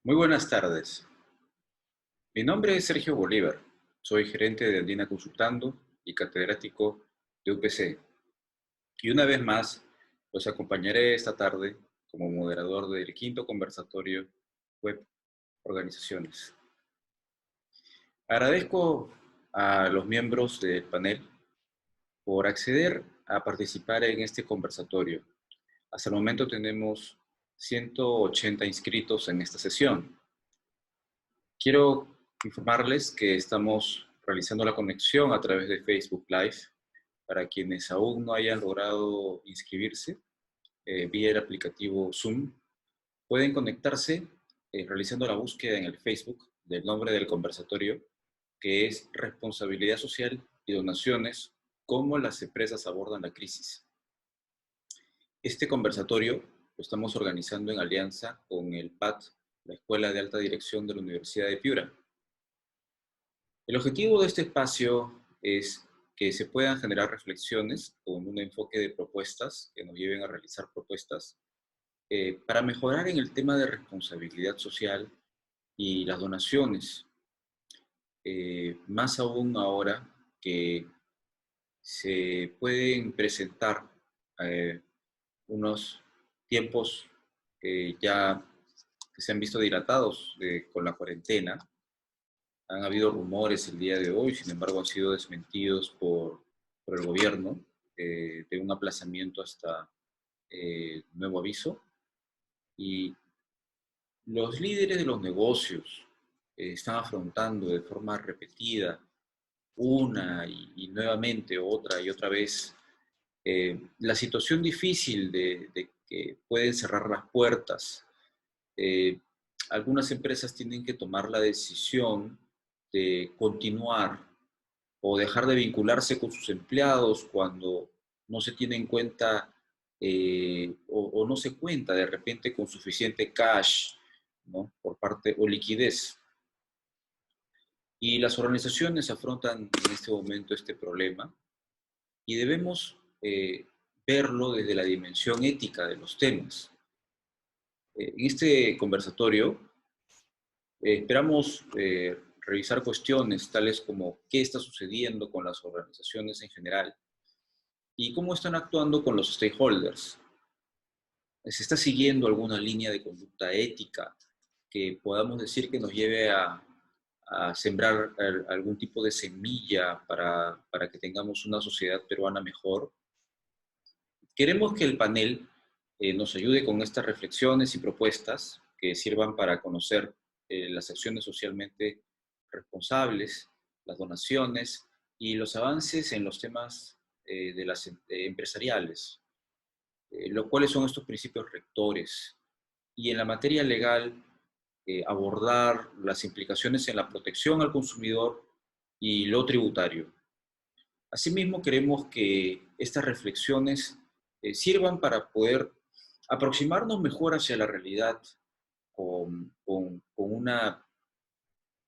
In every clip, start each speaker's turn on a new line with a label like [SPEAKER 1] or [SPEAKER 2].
[SPEAKER 1] Muy buenas tardes. Mi nombre es Sergio Bolívar. Soy gerente de Andina Consultando y catedrático de UPC. Y una vez más, los acompañaré esta tarde como moderador del quinto conversatorio Web Organizaciones. Agradezco a los miembros del panel por acceder a participar en este conversatorio. Hasta el momento tenemos 180 inscritos en esta sesión. Quiero informarles que estamos realizando la conexión a través de Facebook Live. Para quienes aún no hayan logrado inscribirse vía el aplicativo Zoom, pueden conectarse realizando la búsqueda en el Facebook del nombre del conversatorio, que es Responsabilidad Social y Donaciones, cómo las empresas abordan la crisis. Este conversatorio lo estamos organizando en alianza con el PAD, la Escuela de Alta Dirección de la Universidad de Piura. El objetivo de este espacio es que se puedan generar reflexiones con un enfoque de propuestas que nos lleven a realizar propuestas para mejorar en el tema de responsabilidad social y las donaciones, más aún ahora que se pueden presentar eh, unos tiempos ya que se han visto dilatados con la cuarentena. Han habido rumores el día de hoy, sin embargo han sido desmentidos por el gobierno de un aplazamiento hasta nuevo aviso. Y los líderes de los negocios están afrontando de forma repetida una y nuevamente otra y otra vez la situación difícil de que pueden cerrar las puertas. Eh, Algunas empresas tienen que tomar la decisión de continuar o dejar de vincularse con sus empleados cuando no se tiene en cuenta o no se cuenta de repente con suficiente cash, ¿no? Por parte o liquidez. Y las organizaciones afrontan en este momento este problema y debemos verlo desde la dimensión ética de los temas. En este conversatorio esperamos revisar cuestiones tales como qué está sucediendo con las organizaciones en general y cómo están actuando con los stakeholders. ¿Se está siguiendo alguna línea de conducta ética que podamos decir que nos lleve a sembrar algún tipo de semilla para que tengamos una sociedad peruana mejor? Queremos que el panel nos ayude con estas reflexiones y propuestas que sirvan para conocer las acciones socialmente responsables, las donaciones y los avances en los temas de las empresariales, cuáles son estos principios rectores y en la materia legal abordar las implicaciones en la protección al consumidor y lo tributario. Asimismo, queremos que estas reflexiones sirvan para poder aproximarnos mejor hacia la realidad con una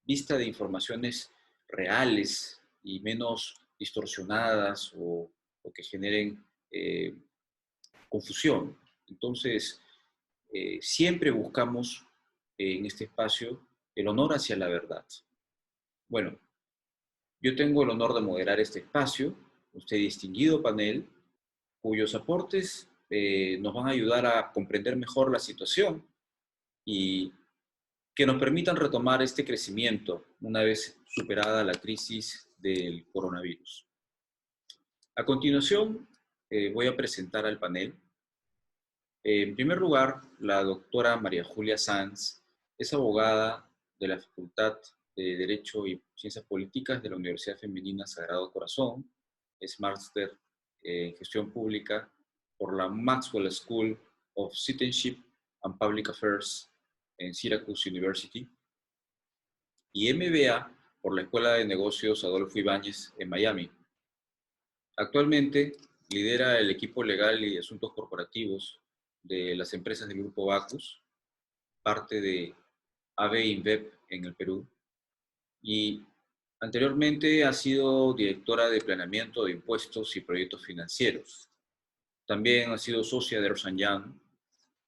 [SPEAKER 1] vista de informaciones reales y menos distorsionadas o que generen confusión. Entonces, siempre buscamos en este espacio el honor hacia la verdad. Bueno, yo tengo el honor de moderar este espacio, este distinguido panel, cuyos aportes nos van a ayudar a comprender mejor la situación y que nos permitan retomar este crecimiento una vez superada la crisis del coronavirus. A continuación, voy a presentar al panel. En primer lugar, la doctora María Julia Sanz es abogada de la Facultad de Derecho y Ciencias Políticas de la Universidad Femenina Sagrado Corazón, es máster en Gestión Pública por la Maxwell School of Citizenship and Public Affairs en Syracuse University y MBA por la Escuela de Negocios Adolfo Ibáñez en Miami. Actualmente lidera el equipo legal y asuntos corporativos de las empresas del Grupo Bacus, parte de AB InBev en el Perú, y anteriormente ha sido directora de planeamiento de impuestos y proyectos financieros. También ha sido socia de Ernst & Young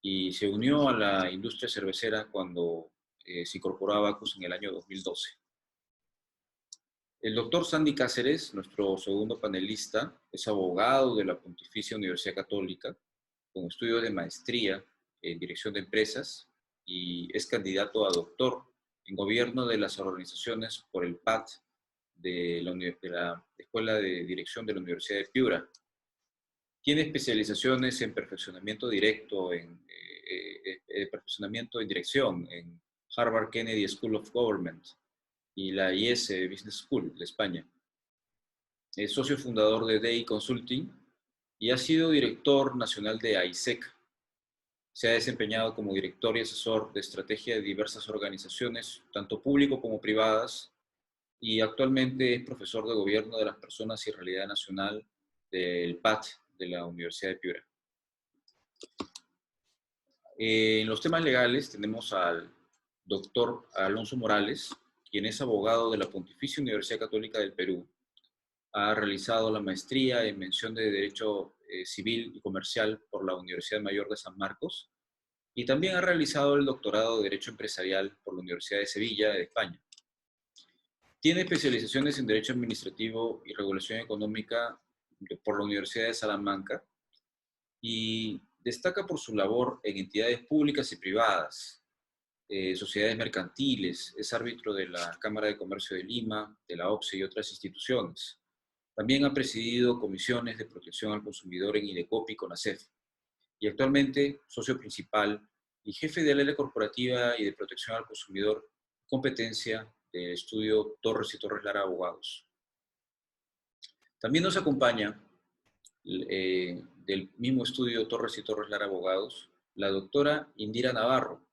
[SPEAKER 1] y se unió a la industria cervecera cuando se incorporó a Abacus en el año 2012. El doctor Sandy Cáceres, nuestro segundo panelista, es abogado de la Pontificia Universidad Católica, con estudios de maestría en dirección de empresas y es candidato a doctor en gobierno de las organizaciones por el PAT de la Escuela de Dirección de la Universidad de Piura. Tiene especializaciones en perfeccionamiento directo, perfeccionamiento en dirección en Harvard Kennedy School of Government y la IES Business School de España. Es socio fundador de DEI Consulting y ha sido director nacional de AISEC. Se ha desempeñado como director y asesor de estrategia de diversas organizaciones, tanto público como privadas, y actualmente es profesor de Gobierno de las Personas y Realidad Nacional del PAT de la Universidad de Piura. En los temas legales tenemos al doctor Alonso Morales, quien es abogado de la Pontificia Universidad Católica del Perú. Ha realizado la maestría en mención de Derecho Civil y Comercial por la Universidad Mayor de San Marcos y también ha realizado el doctorado de Derecho Empresarial por la Universidad de Sevilla, de España. Tiene especializaciones en Derecho Administrativo y Regulación Económica por la Universidad de Salamanca y destaca por su labor en entidades públicas y privadas, sociedades mercantiles, es árbitro de la Cámara de Comercio de Lima, de la OCSE y otras instituciones. También ha presidido comisiones de protección al consumidor en IDECOPI y CONACEF, y actualmente socio principal y jefe del área corporativa y de protección al consumidor, competencia del estudio Torres y Torres Lara Abogados. También nos acompaña del mismo estudio Torres y Torres Lara Abogados, la doctora Indira Navarro.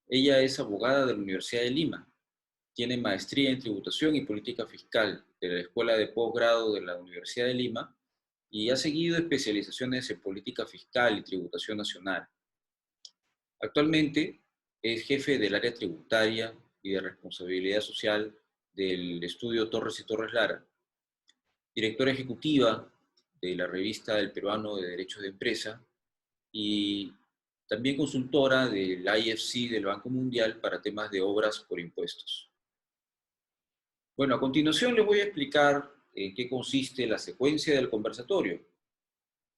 [SPEAKER 1] Ella es abogada de la Universidad de Lima, tiene maestría en tributación y política fiscal de la Escuela de Posgrado de la Universidad de Lima y ha seguido especializaciones en política fiscal y tributación nacional. Actualmente es jefe del área tributaria y de responsabilidad social del estudio Torres y Torres Lara, directora ejecutiva de la revista del Peruano de Derechos de Empresa y también consultora del IFC del Banco Mundial para temas de obras por impuestos. Bueno, a continuación les voy a explicar en qué consiste la secuencia del conversatorio.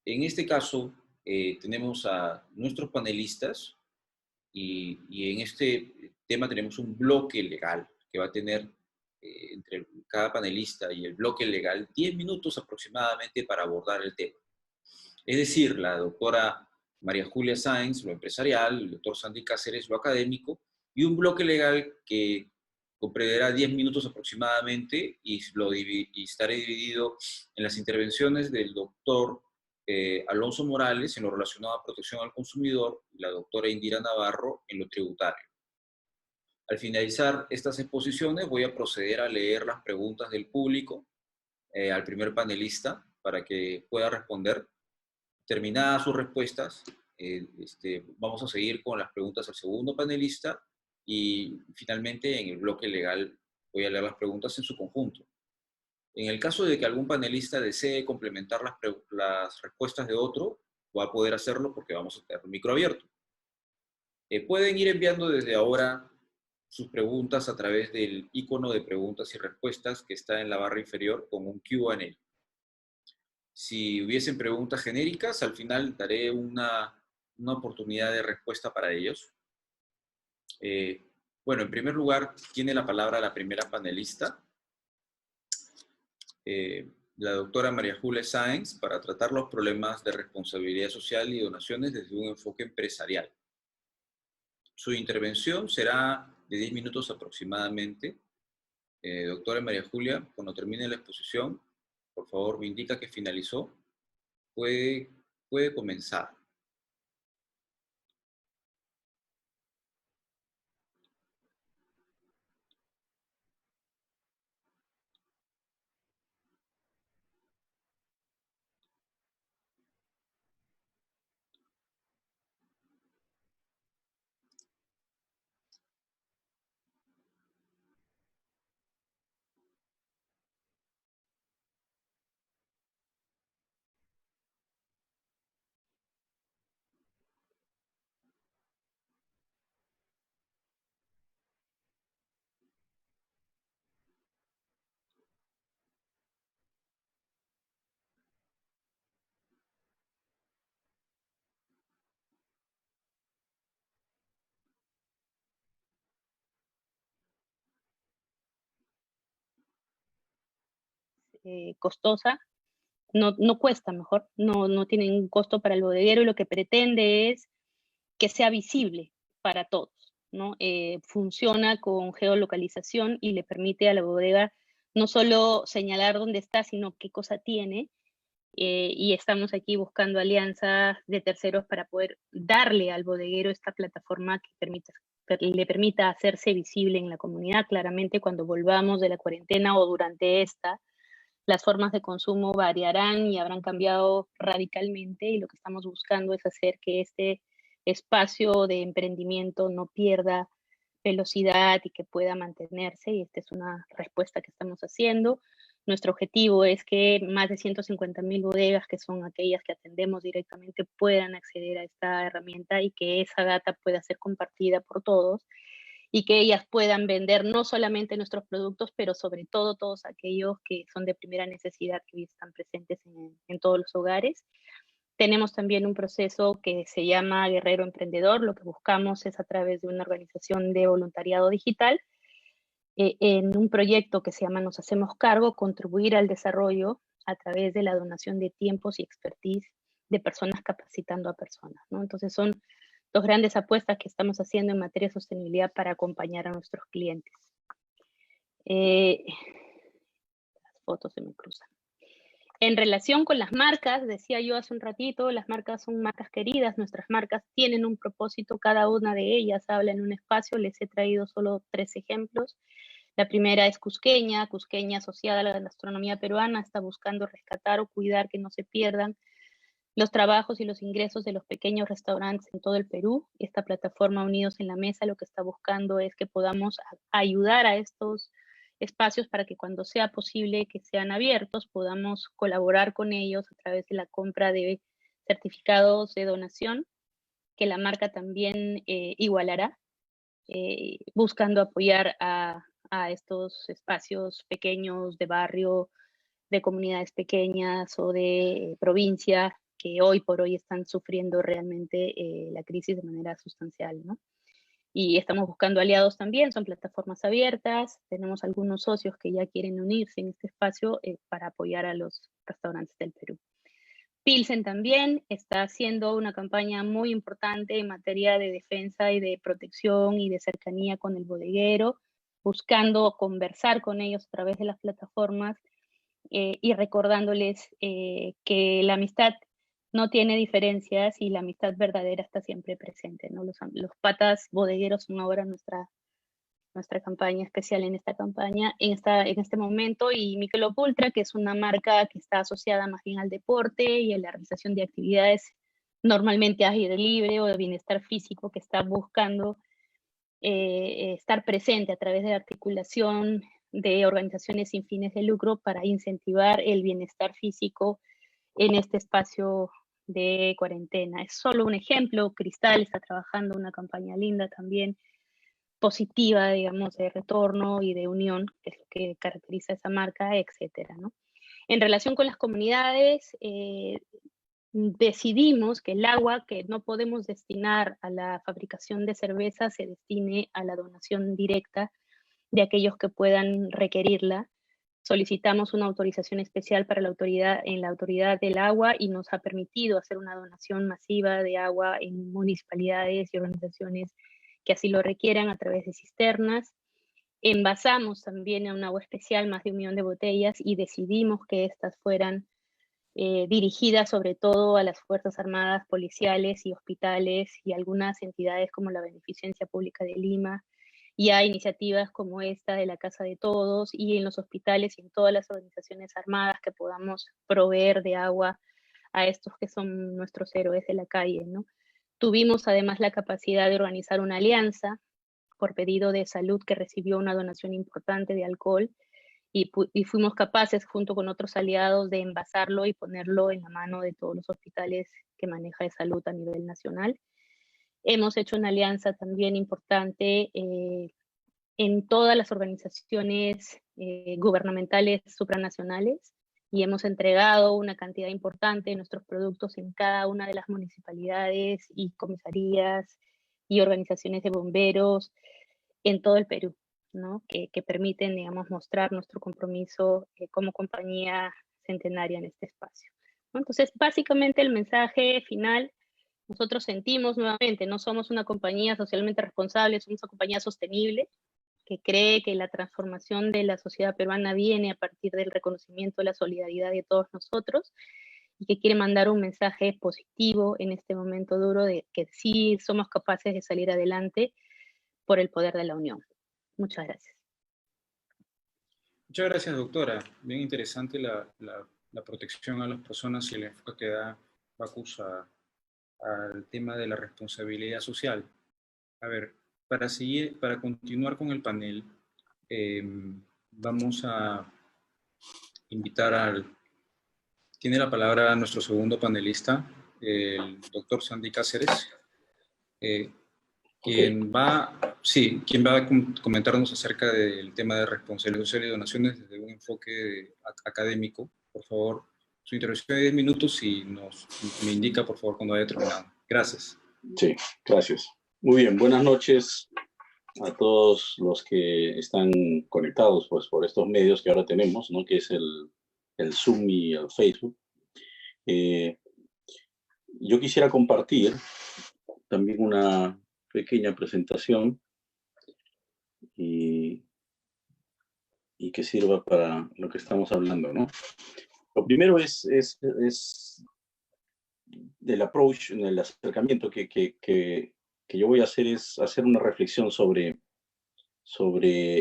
[SPEAKER 1] En este caso, tenemos a nuestros panelistas y en este tema tenemos un bloque legal que va a tener entre cada panelista y el bloque legal 10 minutos aproximadamente para abordar el tema. Es decir, la doctora María Julia Sáenz, lo empresarial, el doctor Sandy Cáceres, lo académico, y un bloque legal que comprenderá 10 minutos aproximadamente y estará dividido en las intervenciones del doctor Alonso Morales en lo relacionado a protección al consumidor y la doctora Indira Navarro en lo tributario. Al finalizar estas exposiciones voy a proceder a leer las preguntas del público al primer panelista para que pueda responder. Terminadas sus respuestas, vamos a seguir con las preguntas al segundo panelista y finalmente en el bloque legal voy a leer las preguntas en su conjunto. En el caso de que algún panelista desee complementar las respuestas de otro, va a poder hacerlo porque vamos a tener un micro abierto. Pueden ir enviando desde ahora sus preguntas a través del icono de preguntas y respuestas que está en la barra inferior con un Q&A. Si hubiesen preguntas genéricas, al final daré una oportunidad de respuesta para ellos. Bueno, en primer lugar, tiene la palabra la primera panelista, la doctora María Julia Sáenz, para tratar los problemas de responsabilidad social y donaciones desde un enfoque empresarial. Su intervención será de 10 minutos aproximadamente. Doctora María Julia, cuando termine la exposición, por favor me indica que finalizó. Puede comenzar.
[SPEAKER 2] costosa, no cuesta, mejor, no tiene un costo para el bodeguero, y lo que pretende es que sea visible para todos, ¿no? Funciona con geolocalización y le permite a la bodega no solo señalar dónde está, sino qué cosa tiene, y estamos aquí buscando alianzas de terceros para poder darle al bodeguero esta plataforma que le permita hacerse visible en la comunidad. Claramente, cuando volvamos de la cuarentena o durante esta, las formas de consumo variarán y habrán cambiado radicalmente, y lo que estamos buscando es hacer que este espacio de emprendimiento no pierda velocidad y que pueda mantenerse, y esta es una respuesta que estamos haciendo. Nuestro objetivo es que más de 150.000 bodegas, que son aquellas que atendemos directamente, puedan acceder a esta herramienta y que esa data pueda ser compartida por todos, y que ellas puedan vender no solamente nuestros productos, pero sobre todo todos aquellos que son de primera necesidad, que hoy están presentes en todos los hogares. Tenemos también un proceso que se llama Guerrero Emprendedor. Lo que buscamos es, a través de una organización de voluntariado digital, en un proyecto que se llama Nos Hacemos Cargo, contribuir al desarrollo a través de la donación de tiempos y expertise de personas capacitando a personas, ¿no? Entonces son dos grandes apuestas que estamos haciendo en materia de sostenibilidad para acompañar a nuestros clientes. Las fotos se me cruzan. En relación con las marcas, decía yo hace un ratito, las marcas son marcas queridas, nuestras marcas tienen un propósito, cada una de ellas habla en un espacio. Les he traído solo 3 ejemplos. La primera es Cusqueña. Cusqueña, asociada a la gastronomía peruana, está buscando rescatar o cuidar que no se pierdan los trabajos y los ingresos de los pequeños restaurantes en todo el Perú. Esta plataforma, Unidos en la Mesa, lo que está buscando es que podamos ayudar a estos espacios para que, cuando sea posible que sean abiertos, podamos colaborar con ellos a través de la compra de certificados de donación, que la marca también igualará, buscando apoyar a estos espacios pequeños de barrio, de comunidades pequeñas o de provincia, que hoy por hoy están sufriendo realmente la crisis de manera sustancial, ¿no? Y estamos buscando aliados también, son plataformas abiertas, tenemos algunos socios que ya quieren unirse en este espacio para apoyar a los restaurantes del Perú. Pilsen también está haciendo una campaña muy importante en materia de defensa y de protección y de cercanía con el bodeguero, buscando conversar con ellos a través de las plataformas, y recordándoles que la amistad no tiene diferencias y la amistad verdadera está siempre presente, ¿no? Los patas bodegueros son ahora nuestra campaña especial en esta campaña, en este momento. Y Michelob Ultra, que es una marca que está asociada más bien al deporte y a la realización de actividades normalmente al aire libre o de bienestar físico, que está buscando estar presente a través de la articulación de organizaciones sin fines de lucro para incentivar el bienestar físico en este espacio de cuarentena. Es solo un ejemplo. Cristal está trabajando una campaña linda también, positiva, digamos, de retorno y de unión, que es lo que caracteriza a esa marca, etcétera, ¿no? En relación con las comunidades, decidimos que el agua que no podemos destinar a la fabricación de cerveza se destine a la donación directa de aquellos que puedan requerirla. Solicitamos una autorización especial para la autoridad del agua, y nos ha permitido hacer una donación masiva de agua en municipalidades y organizaciones que así lo requieran a través de cisternas. Envasamos también en un agua especial más de 1 millón de botellas, y decidimos que estas fueran dirigidas sobre todo a las Fuerzas Armadas, policiales y hospitales, y algunas entidades como la Beneficencia Pública de Lima, y a iniciativas como esta de la Casa de Todos, y en los hospitales y en todas las organizaciones armadas, que podamos proveer de agua a estos que son nuestros héroes de la calle, ¿no? Tuvimos además la capacidad de organizar una alianza por pedido de Salud, que recibió una donación importante de alcohol, y fuimos capaces, junto con otros aliados, de envasarlo y ponerlo en la mano de todos los hospitales que maneja de salud a nivel nacional. Hemos hecho una alianza también importante en todas las organizaciones gubernamentales supranacionales, y hemos entregado una cantidad importante de nuestros productos en cada una de las municipalidades y comisarías y organizaciones de bomberos en todo el Perú. ¿no? Que permiten, digamos, mostrar nuestro compromiso como compañía centenaria en este espacio, ¿no? Entonces, básicamente el mensaje final, nosotros sentimos nuevamente, no somos una compañía socialmente responsable, somos una compañía sostenible que cree que la transformación de la sociedad peruana viene a partir del reconocimiento de la solidaridad de todos nosotros y que quiere mandar un mensaje positivo en este momento duro de que sí somos capaces de salir adelante por el poder de la unión. Muchas gracias.
[SPEAKER 1] Muchas gracias, doctora. Bien interesante la protección a las personas y el enfoque que da Bacus al tema de la responsabilidad social. A ver, para continuar con el panel, eh, vamos a invitar tiene la palabra nuestro segundo panelista, el doctor Sandy Cáceres, quien va a comentarnos acerca del tema de responsabilidad social y donaciones desde un enfoque académico. Por favor, su intervención de 10 minutos y me indica, por favor, cuando haya terminado. Gracias.
[SPEAKER 3] Sí, gracias. Muy bien, buenas noches a todos los que están conectados pues, por estos medios que ahora tenemos, ¿no? Que es el Zoom y el Facebook. Yo quisiera compartir también una pequeña presentación y que sirva para lo que estamos hablando, ¿no? Lo primero es del approach, el acercamiento que yo voy a hacer es hacer una reflexión sobre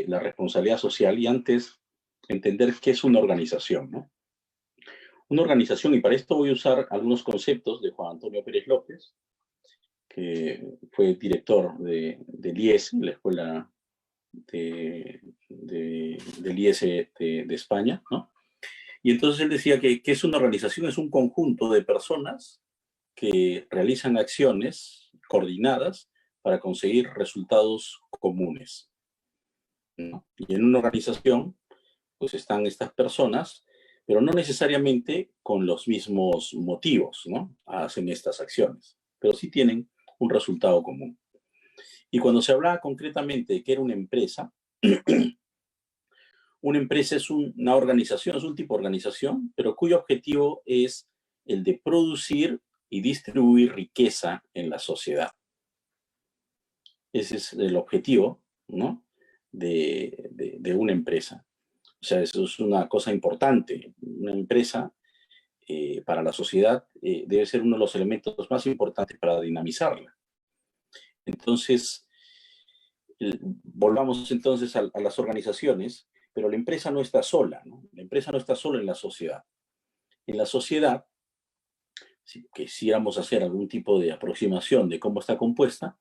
[SPEAKER 3] la responsabilidad social y antes entender qué es una organización, ¿no? Una organización, y para esto voy a usar algunos conceptos de Juan Antonio Pérez López, que fue director del IES, la Escuela del IES de España, ¿no? Y entonces él decía que es una organización, es un conjunto de personas que realizan acciones coordinadas para conseguir resultados comunes, ¿no? Y en una organización, pues están estas personas, pero no necesariamente con los mismos motivos, ¿no? Hacen estas acciones, pero sí tienen un resultado común. Y cuando se hablaba concretamente de que era una empresa es una organización, es un tipo de organización, pero cuyo objetivo es el de producir y distribuir riqueza en la sociedad. Ese es el objetivo, ¿no? de una empresa. O sea, eso es una cosa importante. Una empresa para la sociedad debe ser uno de los elementos más importantes para dinamizarla. Entonces, volvamos entonces a las organizaciones, pero la empresa no está sola, ¿no? La empresa no está sola en la sociedad. En la sociedad, si quisiéramos hacer algún tipo de aproximación de cómo está compuesta,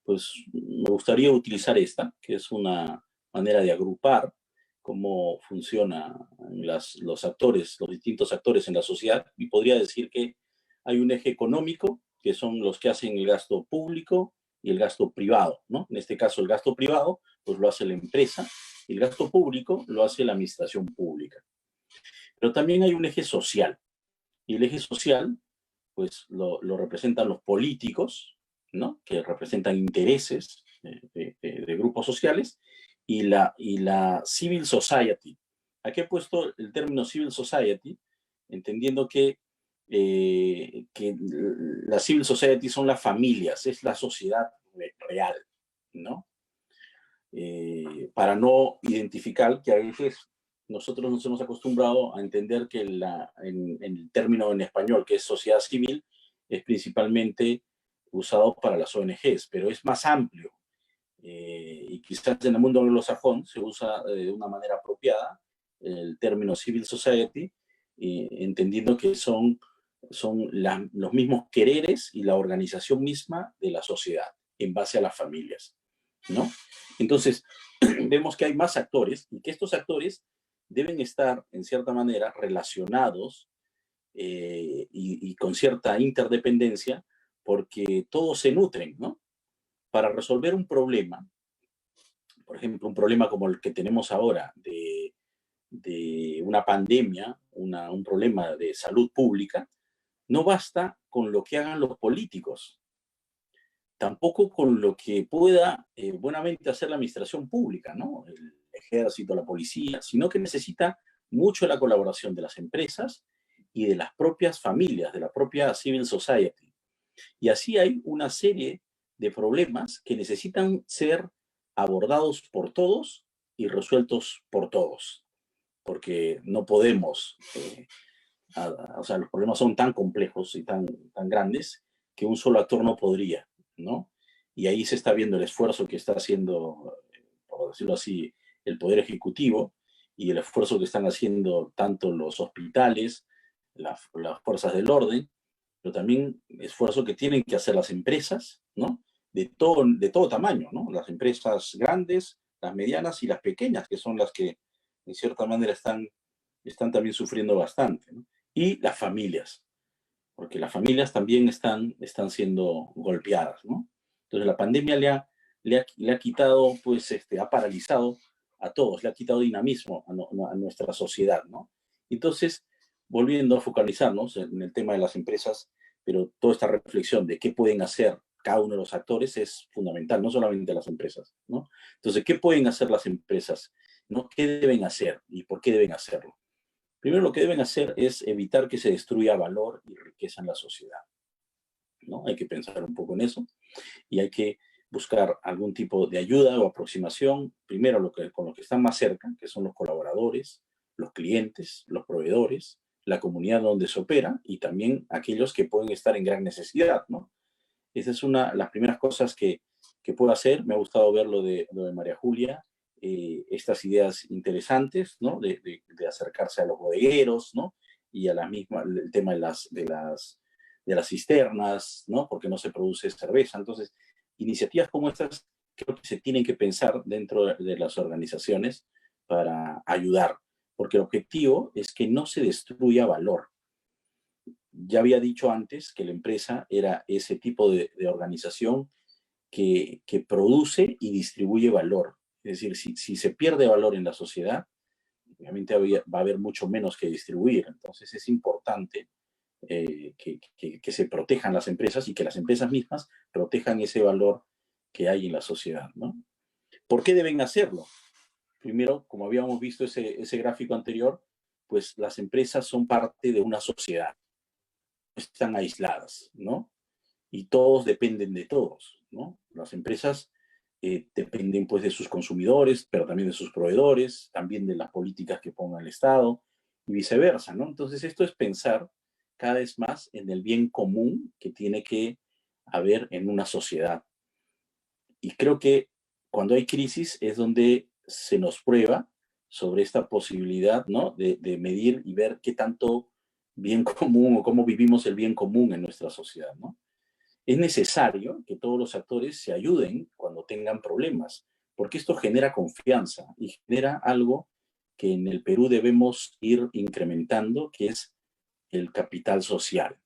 [SPEAKER 3] pues me gustaría utilizar esta, que es una manera de agrupar cómo funcionan los actores, los distintos actores en la sociedad, y podría decir que hay un eje económico, que son los que hacen el gasto público y el gasto privado, ¿no? En este caso, el gasto privado, pues lo hace la empresa, y el gasto público lo hace la administración pública. Pero también hay un eje social, y el eje social, pues lo representan los políticos, ¿no? Que representan intereses de grupos sociales, y la civil society. Aquí he puesto el término civil society, entendiendo que la civil society son las familias, es la sociedad real, ¿no? Para no identificar que a veces nosotros nos hemos acostumbrado a entender que en el término en español, que es sociedad civil, es principalmente usado para las ONGs, pero es más amplio. Y quizás en el mundo anglosajón se usa de una manera apropiada el término civil society, entendiendo que son los mismos quereres y la organización misma de la sociedad en base a las familias, ¿no? Entonces, vemos que hay más actores y que estos actores deben estar, en cierta manera, relacionados y con cierta interdependencia, porque todos se nutren, ¿no? Para resolver un problema, por ejemplo, un problema como el que tenemos ahora de una pandemia, un problema de salud pública, no basta con lo que hagan los políticos. tampoco con lo que pueda buenamente hacer la administración pública, ¿no? El ejército, la policía, sino que necesita mucho la colaboración de las empresas y de las propias familias, de la propia civil society. Y así hay una serie de problemas que necesitan ser abordados por todos y resueltos por todos, porque no podemos, o sea, los problemas son tan complejos y tan grandes que un solo actor no podría, ¿no? Y ahí se está viendo el esfuerzo que está haciendo, por decirlo así, el Poder Ejecutivo y el esfuerzo que están haciendo tanto los hospitales, las fuerzas del orden, pero también esfuerzo que tienen que hacer las empresas, ¿no? De todo tamaño, ¿no? Las empresas grandes, las medianas y las pequeñas, que son las que en cierta manera están también sufriendo bastante, ¿no? Y las familias, porque las familias también están siendo golpeadas, ¿no? Entonces la pandemia le ha quitado, pues, ha paralizado a todos, le ha quitado dinamismo a nuestra sociedad, ¿no? Entonces, volviendo a focalizarnos en el tema de las empresas, pero toda esta reflexión de qué pueden hacer cada uno de los actores es fundamental, no solamente las empresas, ¿no? Entonces, ¿qué pueden hacer las empresas? ¿No? ¿Qué deben hacer y por qué deben hacerlo? Primero, lo que deben hacer es evitar que se destruya valor y riqueza en la sociedad, ¿no? Hay que pensar un poco en eso y hay que buscar algún tipo de ayuda o aproximación, primero con los que están más cerca, que son los colaboradores, los clientes, los proveedores, la comunidad donde se opera y también aquellos que pueden estar en gran necesidad, ¿no? Esa es una de las primeras cosas que puedo hacer. Me ha gustado ver lo de María Julia, estas ideas interesantes, ¿no? De acercarse a los bodegueros, ¿no? Y a la misma, el tema de las cisternas, ¿no? Porque no se produce cerveza. Entonces, iniciativas como estas creo que se tienen que pensar dentro de las organizaciones para ayudar, porque el objetivo es que no se destruya valor. Ya había dicho antes que la empresa era ese tipo de organización que produce y distribuye valor. Es decir, si se pierde valor en la sociedad, obviamente va a haber mucho menos que distribuir. Entonces es importante que se protejan las empresas y que las empresas mismas protejan ese valor que hay en la sociedad, ¿no? ¿Por qué deben hacerlo? Primero, como habíamos visto ese gráfico anterior, pues las empresas son parte de una sociedad, están aisladas, ¿no? Y todos dependen de todos, ¿no? Las empresas dependen pues de sus consumidores, pero también de sus proveedores, también de las políticas que ponga el Estado y viceversa, ¿no? Entonces esto es pensar cada vez más en el bien común que tiene que haber en una sociedad. Y creo que cuando hay crisis es donde se nos prueba sobre esta posibilidad, ¿no? De medir y ver qué tanto bien común o cómo vivimos el bien común en nuestra sociedad, ¿no? Es necesario que todos los actores se ayuden cuando tengan problemas, porque esto genera confianza y genera algo que en el Perú debemos ir incrementando, que es el capital social,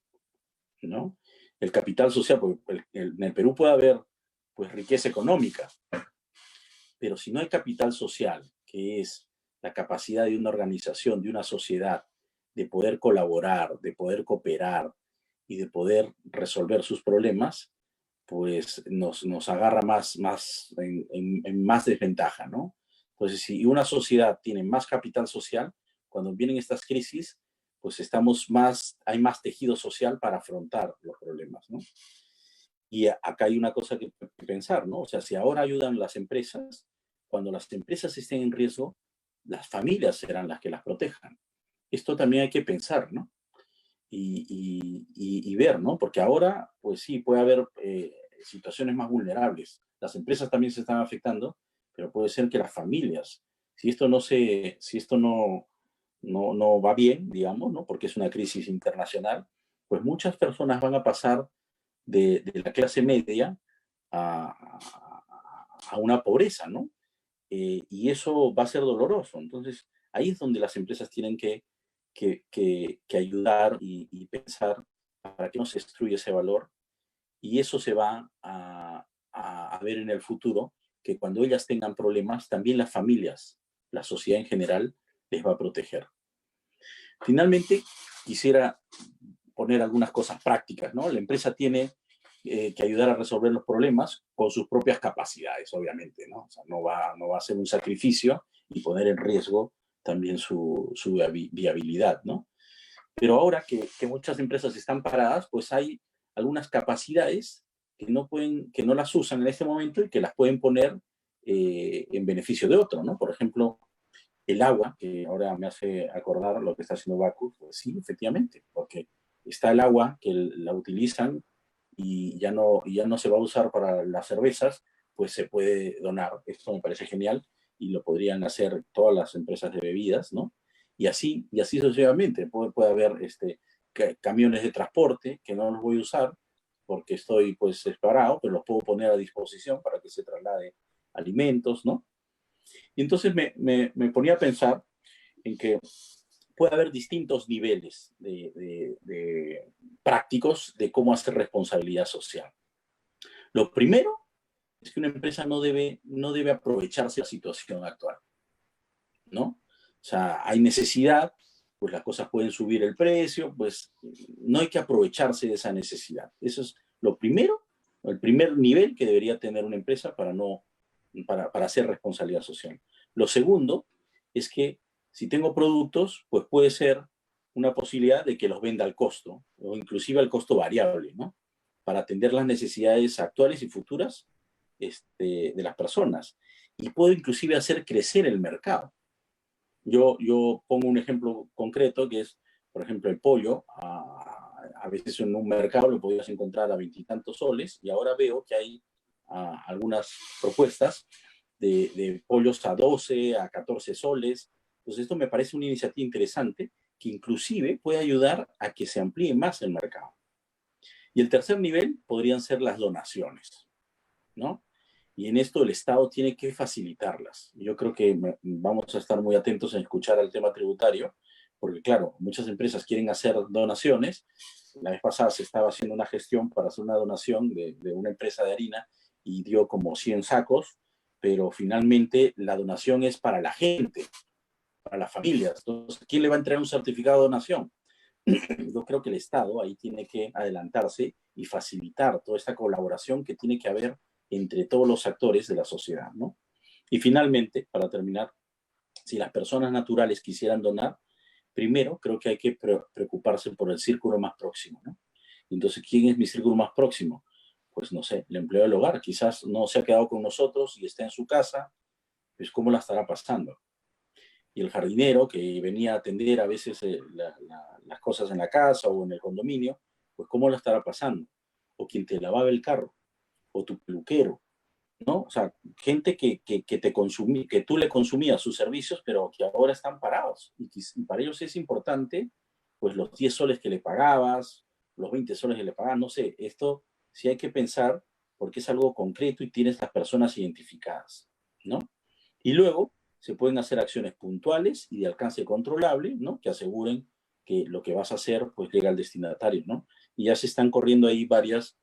[SPEAKER 3] ¿no? El capital social, porque en el Perú puede haber pues riqueza económica, pero si no hay capital social, que es la capacidad de una organización, de una sociedad, de poder colaborar, de poder cooperar y de poder resolver sus problemas, pues nos agarra en más desventaja, ¿no? Entonces, si una sociedad tiene más capital social, cuando vienen estas crisis, pues hay más tejido social para afrontar los problemas, ¿no? Y acá hay una cosa que pensar, ¿no? O sea, si ahora ayudan las empresas, cuando las empresas estén en riesgo, las familias serán las que las protejan. Esto también hay que pensar, ¿no? Y ver, ¿no? Porque ahora, pues sí, puede haber situaciones más vulnerables. Las empresas también se están afectando, pero puede ser que las familias, si esto no va bien, digamos, ¿no? Porque es una crisis internacional, pues muchas personas van a pasar de la clase media a, a una pobreza, ¿no? Y eso va a ser doloroso. Entonces, ahí es donde las empresas tienen que ayudar y pensar para que no se destruya ese valor. Y eso se va a ver en el futuro, que cuando ellas tengan problemas, también las familias, la sociedad en general, les va a proteger. Finalmente, quisiera poner algunas cosas prácticas, ¿no? La empresa tiene que ayudar a resolver los problemas con sus propias capacidades, obviamente, ¿no? O sea, no va a ser un sacrificio y poner en riesgo también su viabilidad, ¿no? Pero ahora que muchas empresas están paradas, pues hay algunas capacidades que no las usan en este momento y que las pueden poner en beneficio de otro, ¿no? Por ejemplo, el agua, que ahora me hace acordar lo que está haciendo Bacus, pues sí, efectivamente, porque está el agua que la utilizan y ya no se va a usar para las cervezas, pues se puede donar. Esto me parece genial y lo podrían hacer todas las empresas de bebidas, ¿no? Y así sucesivamente. Puede haber camiones de transporte que no los voy a usar porque estoy pues separado, pero los puedo poner a disposición para que se traslade alimentos, ¿no? Y entonces me ponía a pensar en que puede haber distintos niveles de prácticos de cómo hacer responsabilidad social. Lo primero es que una empresa no debe aprovecharse de la situación actual, ¿no? O sea, hay necesidad, pues las cosas pueden subir el precio, pues no hay que aprovecharse de esa necesidad. Eso es lo primero, el primer nivel que debería tener una empresa para hacer responsabilidad social. Lo segundo es que si tengo productos, pues puede ser una posibilidad de que los venda al costo, o inclusive al costo variable, ¿no? Para atender las necesidades actuales y futuras de las personas. Y puedo inclusive hacer crecer el mercado. Yo pongo un ejemplo concreto que es, por ejemplo, el pollo. A veces en un mercado lo podías encontrar a 20 y tantos soles y ahora veo que hay algunas propuestas de pollos a 12, a 14 soles. Entonces esto me parece una iniciativa interesante que inclusive puede ayudar a que se amplíe más el mercado. Y el tercer nivel podrían ser las donaciones, ¿no? Y en esto el Estado tiene que facilitarlas. Yo creo que vamos a estar muy atentos en escuchar al tema tributario, porque claro, muchas empresas quieren hacer donaciones. La vez pasada se estaba haciendo una gestión para hacer una donación de una empresa de harina y dio como 100 sacos, pero finalmente la donación es para la gente, para las familias. Entonces, ¿quién le va a entregar un certificado de donación? Yo creo que el Estado ahí tiene que adelantarse y facilitar toda esta colaboración que tiene que haber entre todos los actores de la sociedad, ¿no? Y finalmente, para terminar, si las personas naturales quisieran donar, primero creo que hay que preocuparse por el círculo más próximo, ¿no? Entonces, ¿quién es mi círculo más próximo? Pues no sé, el empleado del hogar, quizás no se ha quedado con nosotros y está en su casa, pues ¿cómo la estará pasando? Y el jardinero que venía a atender a veces las cosas en la casa o en el condominio, pues ¿cómo la estará pasando? O quien te lavaba el carro, o tu peluquero, ¿no? O sea, gente que que tú le consumías sus servicios, pero que ahora están parados. Y para ellos es importante, pues los 10 soles que le pagabas, los 20 soles que le pagabas, no sé, esto sí hay que pensar porque es algo concreto y tienes las personas identificadas, ¿no? Y luego se pueden hacer acciones puntuales y de alcance controlable, ¿no? Que aseguren que lo que vas a hacer, pues llega al destinatario, ¿no? Y ya se están corriendo ahí varias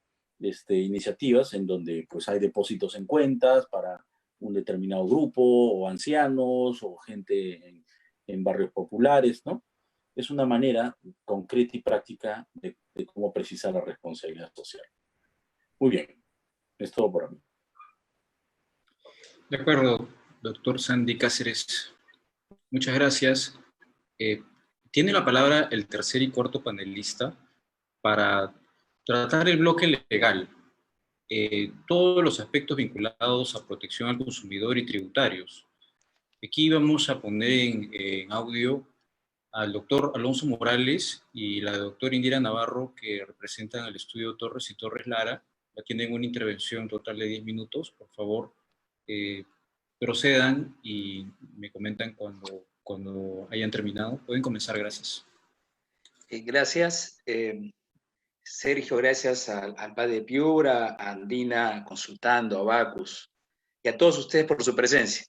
[SPEAKER 3] iniciativas en donde pues hay depósitos en cuentas para un determinado grupo o ancianos o gente en barrios populares, ¿no? Es una manera concreta y práctica de cómo precisar la responsabilidad social. Muy bien, es todo por mí.
[SPEAKER 1] De acuerdo, doctor Sandy Cáceres. Muchas gracias. Tiene la palabra el tercer y cuarto panelista para tratar el bloque legal, todos los aspectos vinculados a protección al consumidor y tributarios. Aquí vamos a poner en audio al doctor Alonso Morales y la doctora Indira Navarro, que representan el estudio Torres y Torres Lara. Ya tienen una intervención total de 10 minutos. Por favor, procedan y me comentan cuando hayan terminado. Pueden comenzar, gracias.
[SPEAKER 4] Gracias, Sergio, gracias al padre Piura, a Andina Consultando, a Bacus y a todos ustedes por su presencia.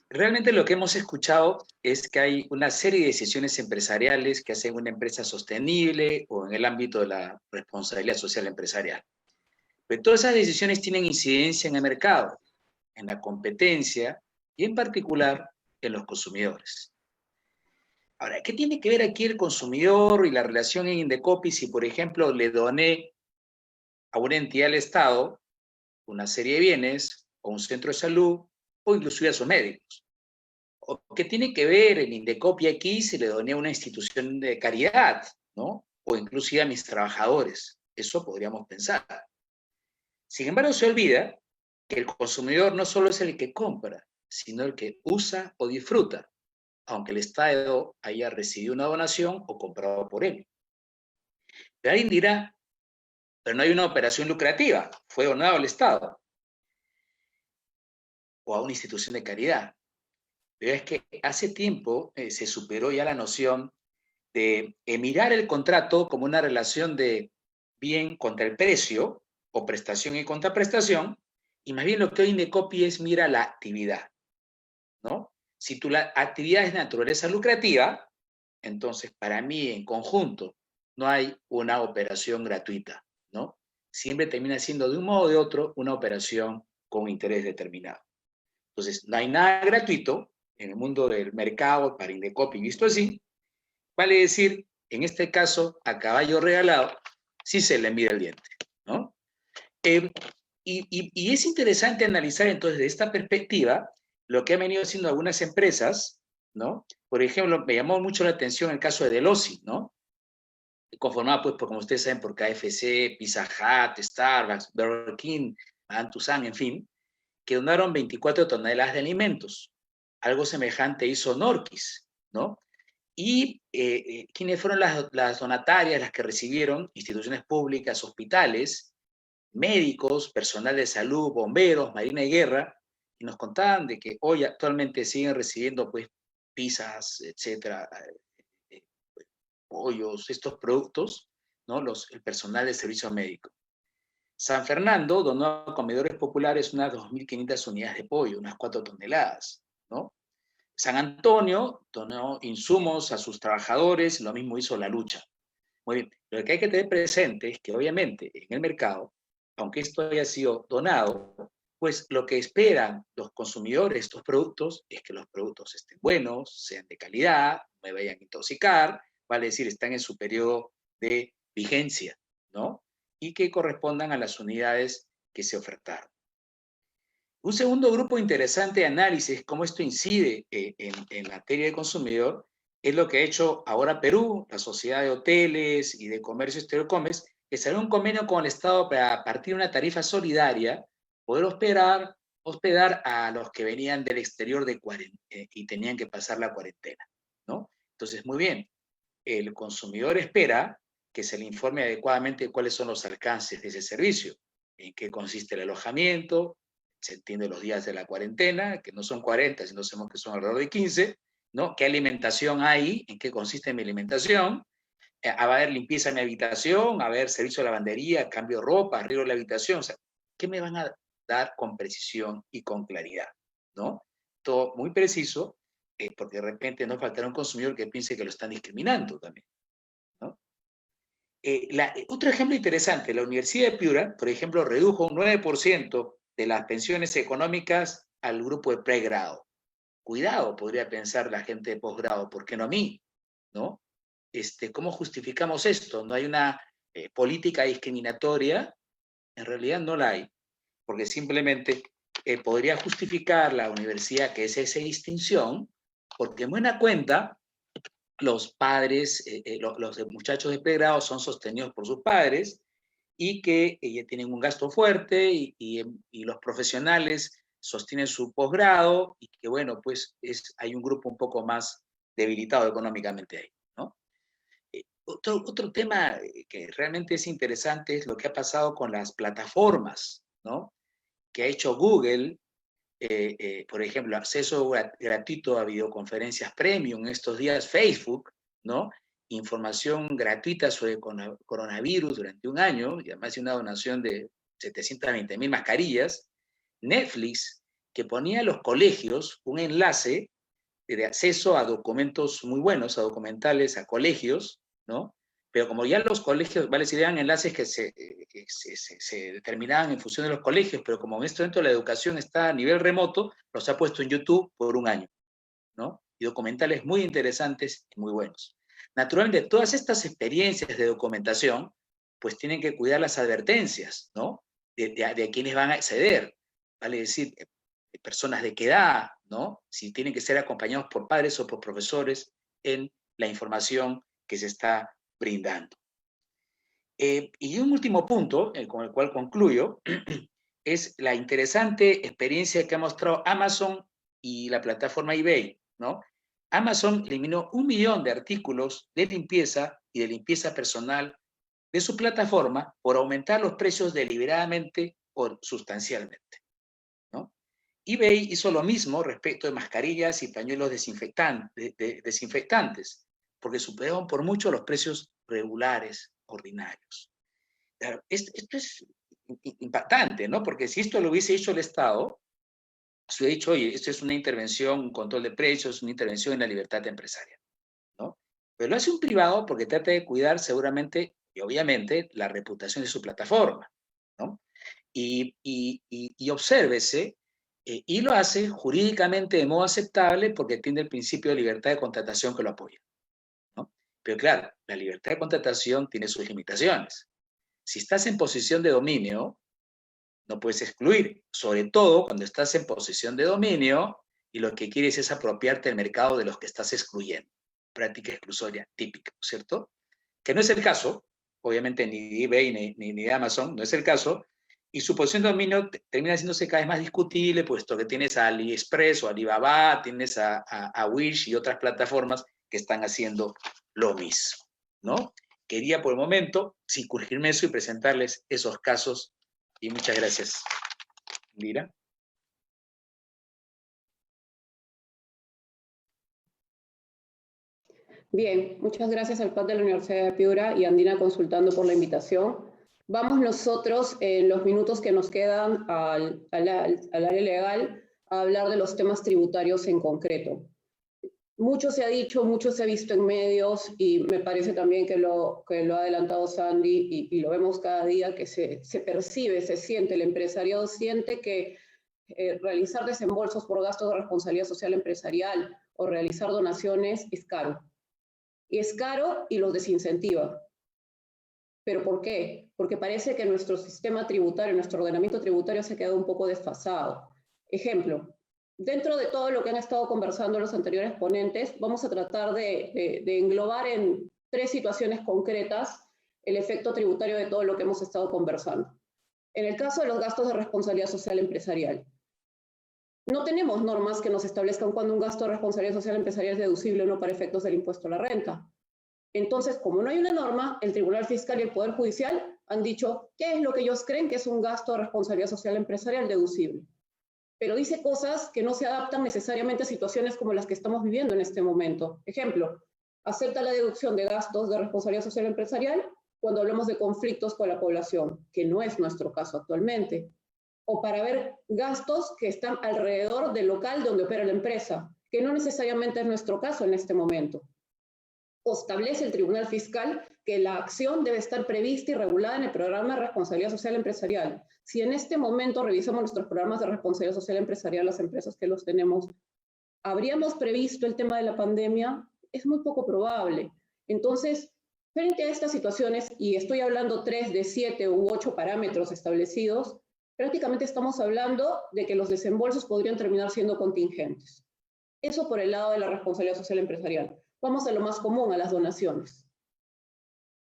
[SPEAKER 4] Realmente lo que hemos escuchado es que hay una serie de decisiones empresariales que hacen una empresa sostenible o en el ámbito de la responsabilidad social empresarial. Pero todas esas decisiones tienen incidencia en el mercado, en la competencia y en particular en los consumidores. Ahora, ¿qué tiene que ver aquí el consumidor y la relación en Indecopi si, por ejemplo, le doné a una entidad del Estado una serie de bienes, o un centro de salud, o inclusive a sus médicos. O que tiene que ver el Indecopy aquí si le doné a una institución de caridad, ¿no? O inclusive a mis trabajadores. Eso podríamos pensar. Sin embargo, se olvida que el consumidor no solo es el que compra, sino el que usa o disfruta, aunque el Estado haya recibido una donación o comprado por él. Pero alguien dirá, pero no hay una operación lucrativa, fue donado al Estado o a una institución de caridad. Pero es que hace tiempo se superó ya la noción de mirar el contrato como una relación de bien contra el precio, o prestación y contraprestación, y más bien lo que hoy Indecopy es mira la actividad, ¿no? Si tu actividad es de naturaleza lucrativa, entonces para mí en conjunto no hay una operación gratuita, ¿no? Siempre termina siendo de un modo o de otro una operación con interés determinado. Entonces, no hay nada gratuito en el mundo del mercado para Indecopy visto así. Vale decir, en este caso, a caballo regalado, sí se le mira el diente, ¿no? Y es interesante analizar entonces de esta perspectiva lo que han venido haciendo algunas empresas, ¿no? Por ejemplo, me llamó mucho la atención el caso de Delosi, ¿no? Conformada, pues, como ustedes saben, por KFC, Pizza Hut, Starbucks, Burger King, Antusan, en fin, que donaron 24 toneladas de alimentos. Algo semejante hizo Norquis, ¿no? Y ¿quiénes fueron las donatarias, las que recibieron? Instituciones públicas, hospitales, médicos, personal de salud, bomberos, marina y guerra, y nos contaban de que hoy actualmente siguen recibiendo pues pizzas, etcétera, pollos, estos productos, ¿no? El personal de servicio médico. San Fernando donó a comedores populares unas 2.500 unidades de pollo, unas 4 toneladas, ¿no? San Antonio donó insumos a sus trabajadores, lo mismo hizo La Lucha. Muy bien, lo que hay que tener presente es que obviamente en el mercado, aunque esto haya sido donado, pues lo que esperan los consumidores de estos productos es que los productos estén buenos, sean de calidad, no me vayan a intoxicar, vale decir, están en su periodo de vigencia, ¿no? Y que correspondan a las unidades que se ofertaron. Un segundo grupo interesante de análisis, cómo esto incide en materia de consumidor, es lo que ha hecho ahora Perú, la Sociedad de Hoteles y de Comercio Exterior Comes, que salió un convenio con el Estado para, a partir de una tarifa solidaria, poder hospedar a los que venían del exterior y tenían que pasar la cuarentena, ¿no? Entonces, muy bien, el consumidor espera que se le informe adecuadamente cuáles son los alcances de ese servicio, en qué consiste el alojamiento, se entiende los días de la cuarentena, que no son 40, sino sabemos que son alrededor de 15, ¿no? ¿Qué alimentación hay? ¿En qué consiste mi alimentación? ¿Va a haber limpieza en mi habitación? ¿Va a haber servicio de lavandería, cambio de ropa, arreglo de la habitación? O sea, ¿qué me van a dar con precisión y con claridad? ¿No? Todo muy preciso, porque de repente no faltará un consumidor que piense que lo están discriminando también, ¿no? Otro ejemplo interesante, la Universidad de Piura, por ejemplo, redujo un 9% de las pensiones económicas al grupo de pregrado. Cuidado, podría pensar la gente de posgrado, ¿por qué no a mí? ¿No? ¿Cómo justificamos esto? ¿No hay una política discriminatoria? En realidad no la hay, porque simplemente podría justificar la universidad que es esa distinción, porque en buena cuenta los padres, los muchachos de pregrado son sostenidos por sus padres y que tienen un gasto fuerte y los profesionales sostienen su posgrado y que, bueno, pues hay un grupo un poco más debilitado económicamente ahí, ¿no? Otro tema que realmente es interesante es lo que ha pasado con las plataformas, ¿no? Que ha hecho Google, por ejemplo, acceso gratuito a videoconferencias premium, en estos días Facebook, ¿no? Información gratuita sobre coronavirus durante un año, y además de una donación de 720.000 mascarillas. Netflix, que ponía a los colegios un enlace de acceso a documentos muy buenos, a documentales, a colegios, ¿no? Pero como ya los colegios, vale, si eran enlaces que se determinaban en función de los colegios, pero como en este momento la educación está a nivel remoto, los ha puesto en YouTube por un año, ¿no? Y documentales muy interesantes y muy buenos. Naturalmente, todas estas experiencias de documentación pues tienen que cuidar las advertencias, ¿no? De quienes van a acceder, vale decir, personas de qué edad, ¿no? Si tienen que ser acompañados por padres o por profesores en la información que se está brindando. Y un último punto, con el cual concluyo, es la interesante experiencia que ha mostrado Amazon y la plataforma eBay, ¿no? Amazon eliminó 1 millón de artículos de limpieza y de limpieza personal de su plataforma por aumentar los precios deliberadamente o sustancialmente, ¿no? eBay hizo lo mismo respecto de mascarillas y pañuelos desinfectantes, porque superaron por mucho los precios regulares, ordinarios. Claro, esto es impactante, ¿no? Porque si esto lo hubiese hecho el Estado, se hubiera dicho, oye, esto es una intervención, un control de precios, una intervención en la libertad empresarial, ¿no? Pero lo hace un privado porque trata de cuidar seguramente y obviamente la reputación de su plataforma, ¿no? Y obsérvese, y lo hace jurídicamente de modo aceptable porque tiene el principio de libertad de contratación que lo apoya, ¿no? Pero claro, la libertad de contratación tiene sus limitaciones. Si estás en posición de dominio, no puedes excluir, sobre todo cuando estás en posición de dominio y lo que quieres es apropiarte del mercado de los que estás excluyendo. Práctica exclusoria típica, ¿cierto? Que no es el caso, obviamente ni de eBay ni de Amazon, no es el caso, y su posición de dominio termina haciéndose cada vez más discutible, puesto que tienes a AliExpress o Alibaba, tienes a Wish y otras plataformas que están haciendo lo mismo, ¿no? Quería por el momento circunscribirme eso y presentarles esos casos, y muchas gracias. Lira.
[SPEAKER 5] Bien, muchas gracias al PAD de la Universidad de Piura y Andina Consultando por la invitación. Vamos nosotros, en los minutos que nos quedan al área legal, a hablar de los temas tributarios en concreto. Mucho se ha dicho, mucho se ha visto en medios y me parece también que lo ha adelantado Sandy y lo vemos cada día que se percibe, se siente, el empresariado siente que realizar desembolsos por gastos de responsabilidad social empresarial o realizar donaciones es caro. Y es caro y los desincentiva. ¿Pero por qué? Porque parece que nuestro sistema tributario, nuestro ordenamiento tributario se ha quedado un poco desfasado. Ejemplo, dentro de todo lo que han estado conversando los anteriores ponentes, vamos a tratar de englobar en 3 situaciones concretas el efecto tributario de todo lo que hemos estado conversando. En el caso de los gastos de responsabilidad social empresarial, no tenemos normas que nos establezcan cuando un gasto de responsabilidad social empresarial es deducible o no para efectos del impuesto a la renta. Entonces, como no hay una norma, el Tribunal Fiscal y el Poder Judicial han dicho qué es lo que ellos creen que es un gasto de responsabilidad social empresarial deducible. Pero dice cosas que no se adaptan necesariamente a situaciones como las que estamos viviendo en este momento. Ejemplo, acepta la deducción de gastos de responsabilidad social empresarial cuando hablamos de conflictos con la población, que no es nuestro caso actualmente. O para ver gastos que están alrededor del local donde opera la empresa, que no necesariamente es nuestro caso en este momento. O establece el Tribunal Fiscal que la acción debe estar prevista y regulada en el programa de responsabilidad social empresarial. Si en este momento revisamos nuestros programas de responsabilidad social empresarial, las empresas que los tenemos, ¿habríamos previsto el tema de la pandemia? Es muy poco probable. Entonces, frente a estas situaciones, y estoy hablando 3 de 7 u 8 parámetros establecidos, prácticamente estamos hablando de que los desembolsos podrían terminar siendo contingentes. Eso por el lado de la responsabilidad social empresarial. Vamos a lo más común, a las donaciones.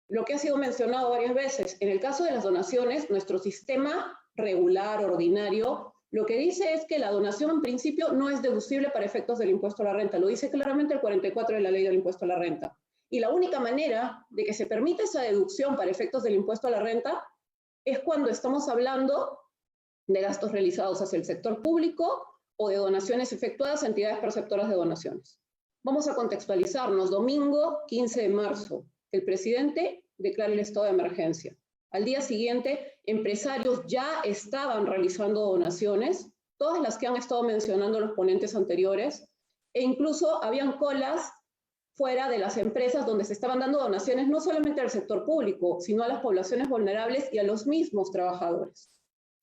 [SPEAKER 5] Lo que ha sido mencionado varias veces, en el caso de las donaciones, nuestro sistema regular, ordinario, lo que dice es que la donación en principio no es deducible para efectos del impuesto a la renta. Lo dice claramente el 44 de la ley del impuesto a la renta. Y la única manera de que se permita esa deducción para efectos del impuesto a la renta es cuando estamos hablando de gastos realizados hacia el sector público o de donaciones efectuadas a entidades perceptoras de donaciones. Vamos a contextualizarnos. Domingo 15 de marzo, el presidente declara el estado de emergencia. Al día siguiente, empresarios ya estaban realizando donaciones, todas las que han estado mencionando los ponentes anteriores, e incluso habían colas fuera de las empresas donde se estaban dando donaciones no solamente al sector público, sino a las poblaciones vulnerables y a los mismos trabajadores.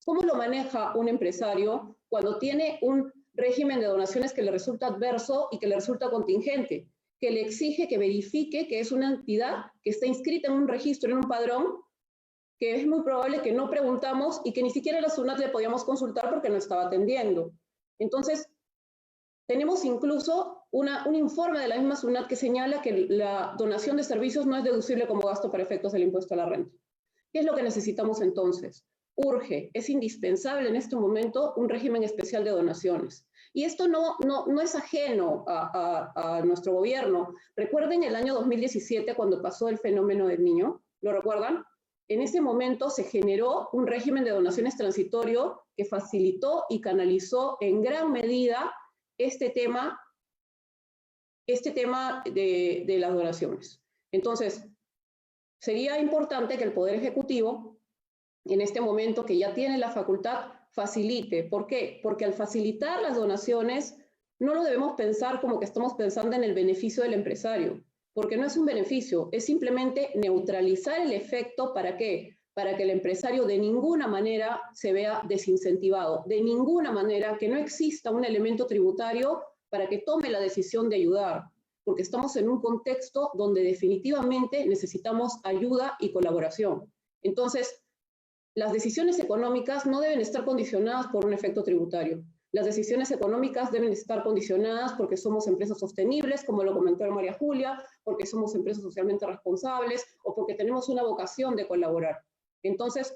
[SPEAKER 5] ¿Cómo lo maneja un empresario cuando tiene un régimen de donaciones que le resulta adverso y que le resulta contingente? Que le exige que verifique que es una entidad que está inscrita en un registro, en un padrón, que es muy probable que no preguntamos y que ni siquiera la SUNAT le podíamos consultar porque no estaba atendiendo. Entonces, tenemos incluso un informe de la misma SUNAT que señala que la donación de servicios no es deducible como gasto para efectos del impuesto a la renta. ¿Qué es lo que necesitamos entonces? Urge, es indispensable en este momento un régimen especial de donaciones. Y esto no es ajeno a nuestro gobierno. Recuerden el año 2017 cuando pasó el fenómeno del Niño, ¿lo recuerdan? En ese momento se generó un régimen de donaciones transitorio que facilitó y canalizó en gran medida este tema de las donaciones. Entonces, sería importante que el Poder Ejecutivo, en este momento que ya tiene la facultad, facilite. ¿Por qué? Porque al facilitar las donaciones, no lo debemos pensar como que estamos pensando en el beneficio del empresario, porque no es un beneficio, es simplemente neutralizar el efecto. ¿Para qué? Para que el empresario de ninguna manera se vea desincentivado, de ninguna manera, que no exista un elemento tributario para que tome la decisión de ayudar, porque estamos en un contexto donde definitivamente necesitamos ayuda y colaboración. Entonces, las decisiones económicas no deben estar condicionadas por un efecto tributario. Las decisiones económicas deben estar condicionadas porque somos empresas sostenibles, como lo comentó María Julia, porque somos empresas socialmente responsables o porque tenemos una vocación de colaborar. Entonces,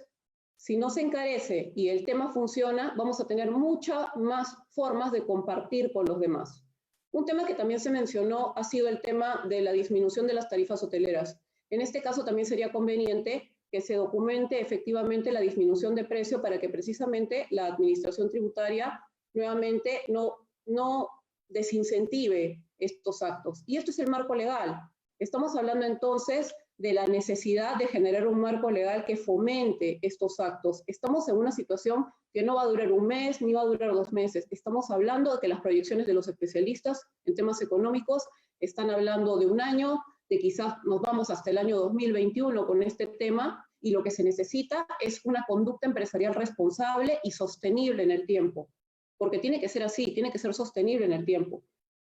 [SPEAKER 5] si no se encarece y el tema funciona, vamos a tener muchas más formas de compartir con los demás. Un tema que también se mencionó ha sido el tema de la disminución de las tarifas hoteleras. En este caso también sería conveniente que se documente efectivamente la disminución de precio para que precisamente la administración tributaria nuevamente no desincentive estos actos. Y esto es el marco legal. Estamos hablando entonces de la necesidad de generar un marco legal que fomente estos actos. Estamos en una situación que no va a durar un mes, ni va a durar 2 meses. Estamos hablando de que las proyecciones de los especialistas en temas económicos están hablando de un año, de quizás nos vamos hasta el año 2021 con este tema, y lo que se necesita es una conducta empresarial responsable y sostenible en el tiempo, porque tiene que ser así, tiene que ser sostenible en el tiempo.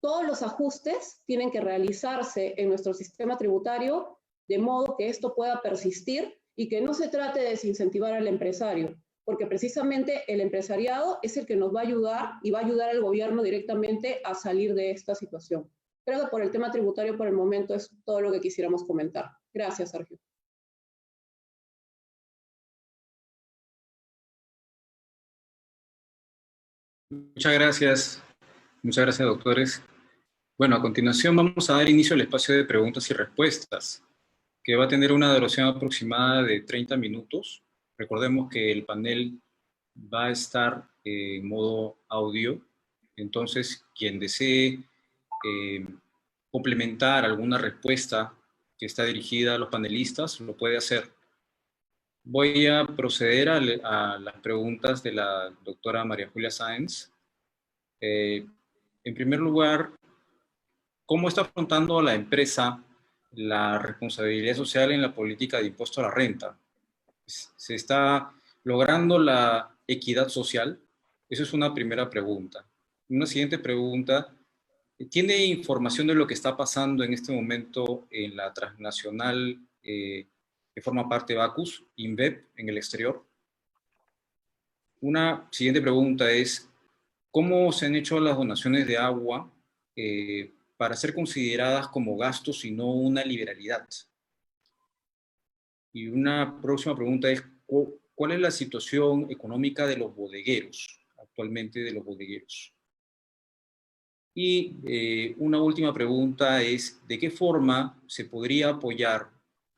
[SPEAKER 5] Todos los ajustes tienen que realizarse en nuestro sistema tributario de modo que esto pueda persistir y que no se trate de desincentivar al empresario, porque precisamente el empresariado es el que nos va a ayudar y va a ayudar al gobierno directamente a salir de esta situación. Creo que por el tema tributario por el momento es todo lo que quisiéramos comentar. Gracias, Sergio.
[SPEAKER 1] Muchas gracias, doctores. Bueno, a continuación vamos a dar inicio al espacio de preguntas y respuestas, que va a tener una duración aproximada de 30 minutos. Recordemos que el panel va a estar en modo audio, entonces quien desee complementar alguna respuesta que está dirigida a los panelistas lo puede hacer. Voy a proceder a las preguntas de la doctora María Julia Sáenz. En primer lugar, ¿cómo está afrontando la empresa la responsabilidad social en la política de impuesto a la renta? ¿Se está logrando la equidad social? Esa es una primera pregunta. Una siguiente pregunta, ¿tiene información de lo que está pasando en este momento en la transnacional que forma parte de Bacus, INVEP, en el exterior? Una siguiente pregunta es, ¿cómo se han hecho las donaciones de agua para ser consideradas como gastos y no una liberalidad? Y una próxima pregunta es, ¿cuál es la situación económica de los bodegueros, actualmente de los bodegueros? Y una última pregunta es, ¿de qué forma se podría apoyar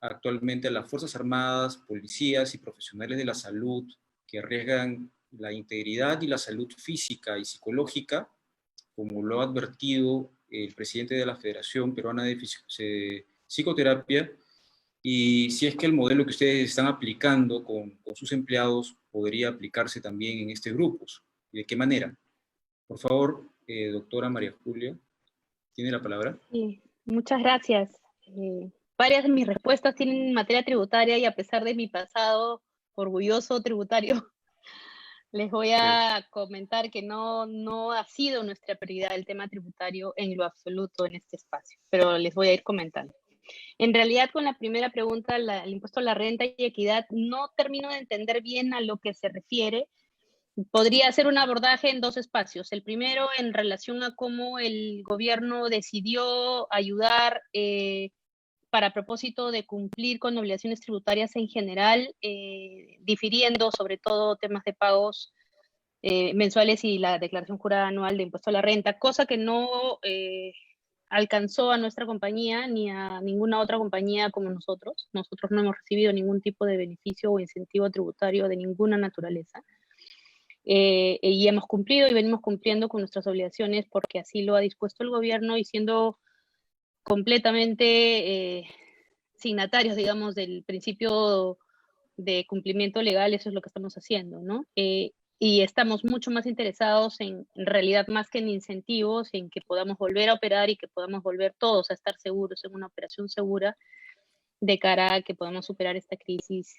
[SPEAKER 1] actualmente a las Fuerzas Armadas, policías y profesionales de la salud que arriesgan la integridad y la salud física y psicológica, como lo ha advertido el presidente de la Federación Peruana de Psicoterapia, y si es que el modelo que ustedes están aplicando con sus empleados podría aplicarse también en este grupo? ¿Y de qué manera? Por favor, doctora María Julia, ¿tiene la palabra?
[SPEAKER 2] Sí, muchas gracias. Varias de mis respuestas tienen materia tributaria y a pesar de mi pasado orgulloso tributario, les voy a comentar que no ha sido nuestra prioridad el tema tributario en lo absoluto en este espacio, pero les voy a ir comentando. En realidad, con la primera pregunta, el impuesto a la renta y equidad, no termino de entender bien a lo que se refiere. Podría hacer un abordaje en dos espacios. El primero, en relación a cómo el gobierno decidió ayudar para propósito de cumplir con obligaciones tributarias en general, difiriendo sobre todo temas de pagos mensuales y la declaración jurada anual de impuesto a la renta, cosa que no alcanzó a nuestra compañía ni a ninguna otra compañía como nosotros. Nosotros no hemos recibido ningún tipo de beneficio o incentivo tributario de ninguna naturaleza. Y hemos cumplido y venimos cumpliendo con nuestras obligaciones porque así lo ha dispuesto el gobierno y siendo completamente signatarios, digamos, del principio de cumplimiento legal, eso es lo que estamos haciendo, ¿no? Y estamos mucho más interesados en realidad, más que en incentivos, en que podamos volver a operar y que podamos volver todos a estar seguros en una operación segura de cara a que podamos superar esta crisis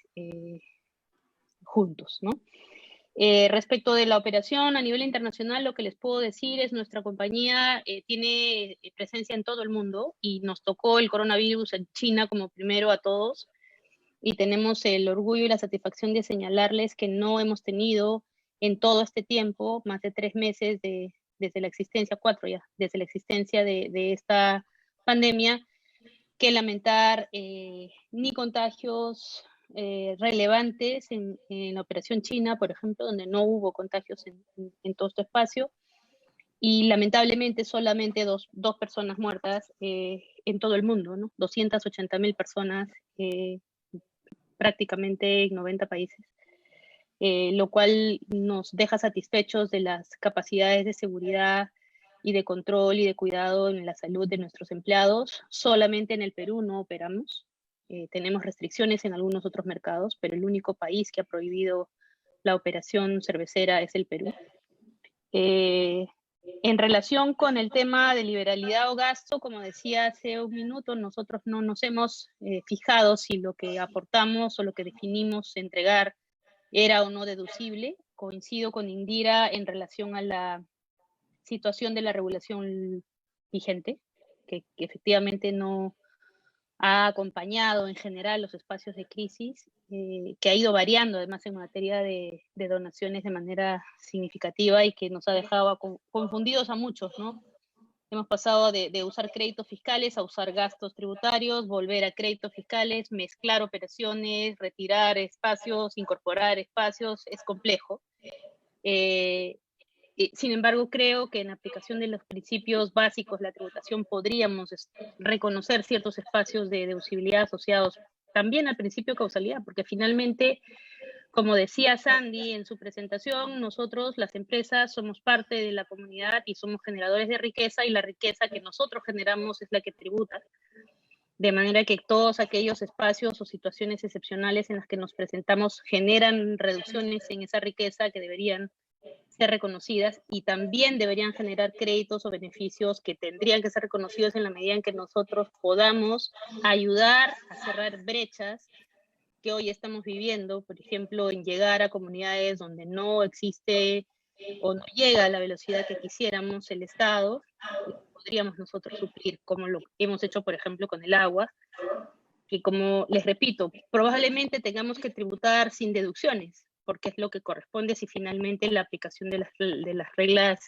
[SPEAKER 2] juntos, ¿no? Respecto de la operación a nivel internacional, lo que les puedo decir es nuestra compañía tiene presencia en todo el mundo y nos tocó el coronavirus en China como primero a todos y tenemos el orgullo y la satisfacción de señalarles que no hemos tenido en todo este tiempo, más de 3 meses desde la existencia, 4 ya, desde la existencia de esta pandemia, que lamentar ni contagios relevantes en la operación China, por ejemplo, donde no hubo contagios en todo este espacio, y lamentablemente solamente dos personas muertas en todo el mundo, ¿no? 280.000 personas prácticamente en 90 países, lo cual nos deja satisfechos de las capacidades de seguridad y de control y de cuidado en la salud de nuestros empleados. Solamente en el Perú no operamos. Tenemos restricciones en algunos otros mercados, pero el único país que ha prohibido la operación cervecera es el Perú. En relación con el tema de liberalidad o gasto, como decía hace un minuto, nosotros no nos hemos fijado si lo que aportamos o lo que definimos entregar era o no deducible. Coincido con Indira en relación a la situación de la regulación vigente, que efectivamente no ha acompañado en general los espacios de crisis, que ha ido variando además en materia de donaciones de manera significativa y que nos ha dejado confundidos a muchos, ¿no? Hemos pasado de usar créditos fiscales a usar gastos tributarios, volver a créditos fiscales, mezclar operaciones, retirar espacios, incorporar espacios, es complejo. Sin embargo, creo que en aplicación de los principios básicos de la tributación podríamos reconocer ciertos espacios de deducibilidad asociados también al principio de causalidad, porque finalmente, como decía Sandy en su presentación, nosotros, las empresas, somos parte de la comunidad y somos generadores de riqueza y la riqueza que nosotros generamos es la que tributa. De manera que todos aquellos espacios o situaciones excepcionales en las que nos presentamos generan reducciones en esa riqueza que deberían ser reconocidas y también deberían generar créditos o beneficios que tendrían que ser reconocidos en la medida en que nosotros podamos ayudar a cerrar brechas que hoy estamos viviendo, por ejemplo, en llegar a comunidades donde no existe o no llega a la velocidad que quisiéramos el Estado, podríamos nosotros suplir, como lo hemos hecho, por ejemplo, con el agua, que como les repito, probablemente tengamos que tributar sin deducciones, porque es lo que corresponde si finalmente la aplicación de las reglas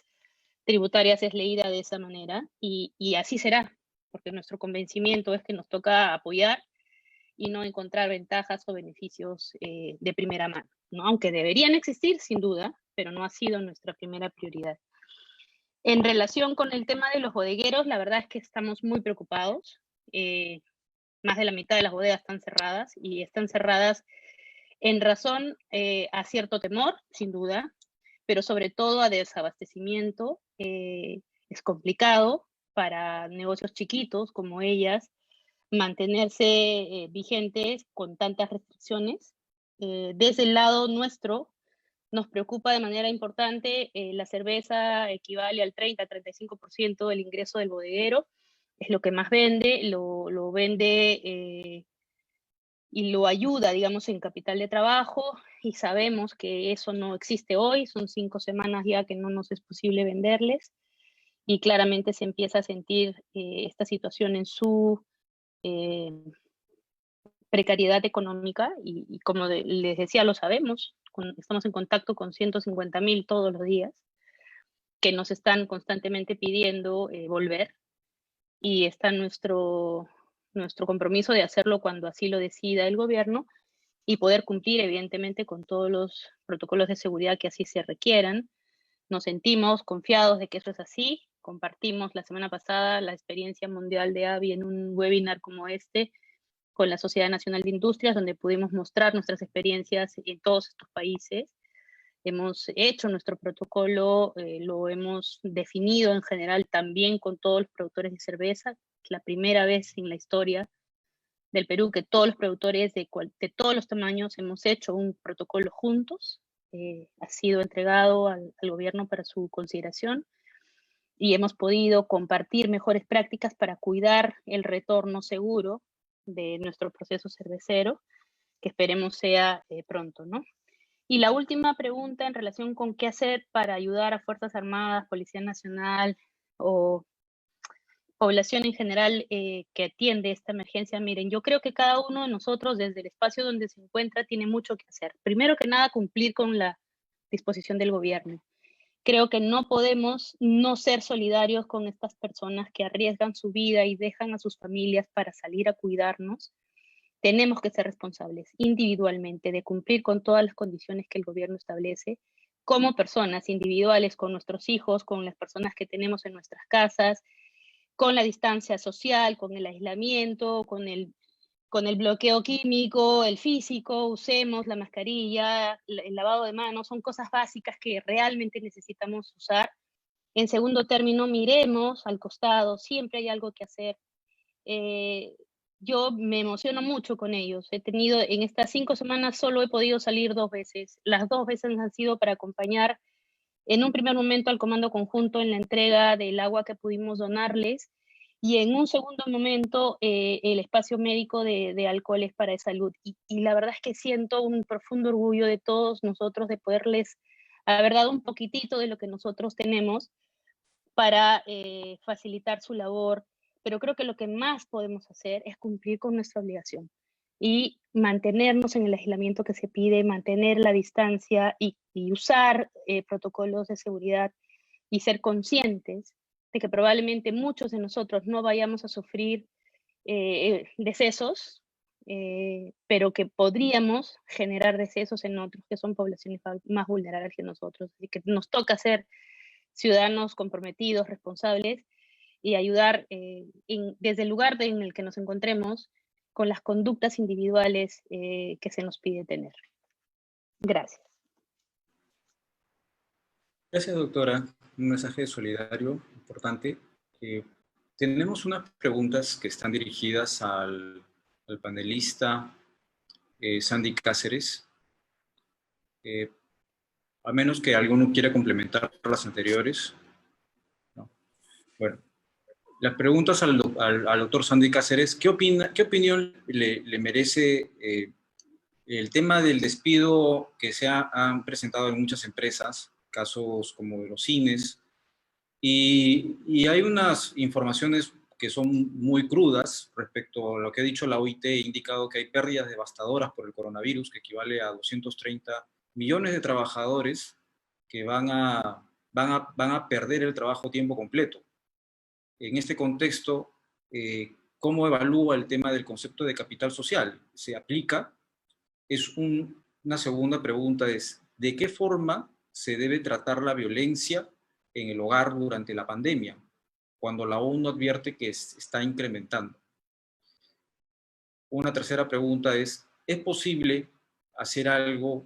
[SPEAKER 2] tributarias es leída de esa manera, y así será, porque nuestro convencimiento es que nos toca apoyar y no encontrar ventajas o beneficios de primera mano, ¿no? Aunque deberían existir, sin duda, pero no ha sido nuestra primera prioridad. En relación con el tema de los bodegueros, la verdad es que estamos muy preocupados. Más de la mitad de las bodegas están cerradas, y están cerradas en razón a cierto temor, sin duda, pero sobre todo a desabastecimiento. Es complicado para negocios chiquitos como ellas mantenerse vigentes con tantas restricciones. Desde el lado nuestro, nos preocupa de manera importante, la cerveza equivale al 30-35% del ingreso del bodeguero, es lo que más vende, lo vende y lo ayuda, digamos, en capital de trabajo, y sabemos que eso no existe hoy, son 5 semanas ya que no nos es posible venderles, y claramente se empieza a sentir esta situación en su precariedad económica y como les decía, lo sabemos, estamos en contacto con 150.000 todos los días que nos están constantemente pidiendo volver, y está nuestro compromiso de hacerlo cuando así lo decida el gobierno y poder cumplir evidentemente con todos los protocolos de seguridad que así se requieran. Nos sentimos confiados de que eso es así. Compartimos la semana pasada la experiencia mundial de AVI en un webinar como este con la Sociedad Nacional de Industrias, donde pudimos mostrar nuestras experiencias en todos estos países. Hemos hecho nuestro protocolo, lo hemos definido en general también con todos los productores de cerveza. Es la primera vez en la historia del Perú que todos los productores de todos los tamaños hemos hecho un protocolo juntos. Ha sido entregado al gobierno para su consideración y hemos podido compartir mejores prácticas para cuidar el retorno seguro de nuestro proceso cervecero, que esperemos sea pronto, ¿no? Y la última pregunta en relación con qué hacer para ayudar a Fuerzas Armadas, Policía Nacional o población en general que atiende esta emergencia. Miren, yo creo que cada uno de nosotros desde el espacio donde se encuentra tiene mucho que hacer. Primero que nada, cumplir con la disposición del gobierno. Creo que no podemos no ser solidarios con estas personas que arriesgan su vida y dejan a sus familias para salir a cuidarnos. Tenemos que ser responsables individualmente de cumplir con todas las condiciones que el gobierno establece, como personas individuales, con nuestros hijos, con las personas que tenemos en nuestras casas, con la distancia social, con el aislamiento, con el bloqueo químico, el físico, usemos la mascarilla, el lavado de manos, son cosas básicas que realmente necesitamos usar. En segundo término, miremos al costado, siempre hay algo que hacer. Yo me emociono mucho con ellos. He tenido, en estas 5 semanas solo he podido salir 2 veces. Las 2 veces han sido para acompañar en un primer momento al Comando Conjunto en la entrega del agua que pudimos donarles, y en un segundo momento el espacio médico de alcoholes para salud. Y la verdad es que siento un profundo orgullo de todos nosotros de poderles haber dado un poquitito de lo que nosotros tenemos para facilitar su labor, pero creo que lo que más podemos hacer es cumplir con nuestra obligación y mantenernos en el aislamiento que se pide, mantener la distancia y usar protocolos de seguridad y ser conscientes de que probablemente muchos de nosotros no vayamos a sufrir decesos, pero que podríamos generar decesos en otros que son poblaciones más vulnerables que nosotros. Así que nos toca ser ciudadanos comprometidos, responsables, y ayudar desde el lugar en el que nos encontremos con las conductas individuales que se nos pide tener. Gracias.
[SPEAKER 1] Gracias, doctora. Un mensaje solidario importante. Tenemos unas preguntas que están dirigidas al panelista Sandy Cáceres. A menos que alguno quiera complementar las anteriores. ¿No? Bueno, las preguntas al doctor Sandy Cáceres. ¿Qué opinión le merece el tema del despido que se han presentado en muchas empresas, casos como de los cines? Y hay unas informaciones que son muy crudas respecto a lo que ha dicho la OIT. Ha indicado que hay pérdidas devastadoras por el coronavirus, que equivale a 230 millones de trabajadores que van a perder el trabajo a tiempo completo. En este contexto, ¿cómo evalúa el tema del concepto de capital social? ¿Se aplica? Una segunda pregunta es, ¿de qué forma se debe tratar la violencia en el hogar durante la pandemia, cuando la ONU advierte que está incrementando? Una tercera pregunta es posible hacer algo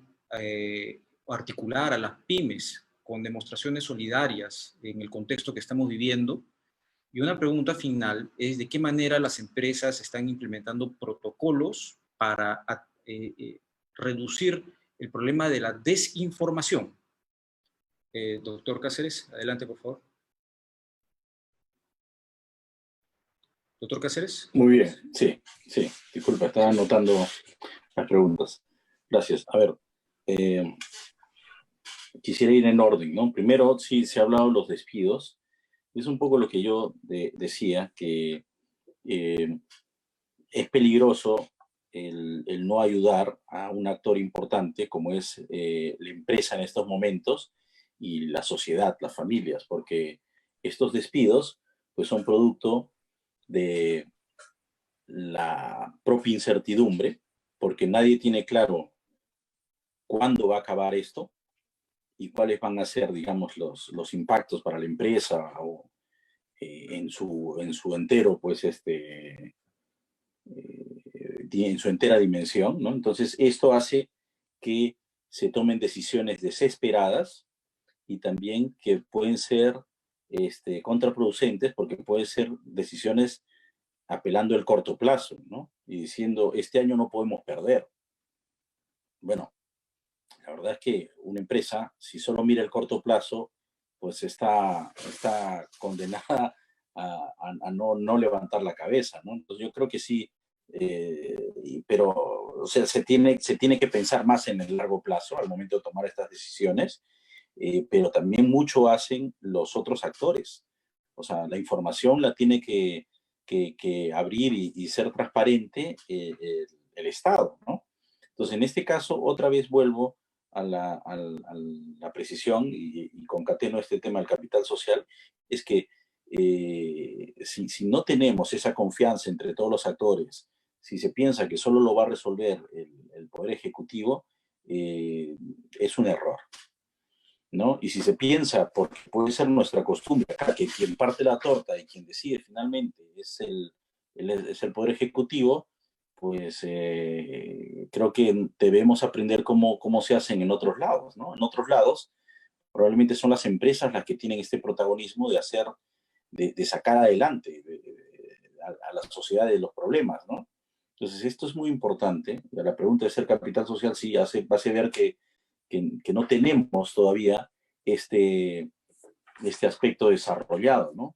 [SPEAKER 1] o articular a las pymes con demostraciones solidarias en el contexto que estamos viviendo? Y una pregunta final es, ¿de qué manera las empresas están implementando protocolos para reducir el problema de la desinformación? Doctor Cáceres, adelante, por favor. Doctor Cáceres.
[SPEAKER 3] Muy bien, sí. Disculpa, estaba anotando las preguntas. Gracias. A ver, quisiera ir en orden, ¿no? Primero, sí, se ha hablado de los despidos. Es un poco lo que yo decía, que es peligroso el no ayudar a un actor importante como es la empresa en estos momentos y la sociedad, las familias, porque estos despidos pues son producto de la propia incertidumbre, porque nadie tiene claro cuándo va a acabar esto y cuáles van a ser, digamos, los impactos para la empresa o en su entero, pues, en su entera dimensión, ¿no? Entonces, esto hace que se tomen decisiones desesperadas y también que pueden ser contraproducentes porque pueden ser decisiones apelando al corto plazo, ¿no? Y diciendo, este año no podemos perder. Bueno, la verdad es que una empresa, si solo mira el corto plazo, pues está condenada a no levantar la cabeza, ¿no? Entonces yo creo que sí, pero o sea, se tiene que pensar más en el largo plazo al momento de tomar estas decisiones, pero también mucho hacen los otros actores. O sea, la información la tiene que abrir y ser transparente el Estado, ¿no? Entonces, en este caso, otra vez vuelvo a la precisión y concateno este tema del capital social, es que si no tenemos esa confianza entre todos los actores, si se piensa que solo lo va a resolver el Poder Ejecutivo, es un error, ¿no? Y si se piensa, porque puede ser nuestra costumbre acá, que quien parte la torta y quien decide finalmente es el Poder Ejecutivo, pues creo que debemos aprender cómo se hacen en otros lados, ¿no? En otros lados probablemente son las empresas las que tienen este protagonismo de sacar adelante a la sociedad de los problemas, ¿no? Entonces esto es muy importante. La pregunta de ser capital social sí hace ver que no tenemos todavía este aspecto desarrollado, ¿no?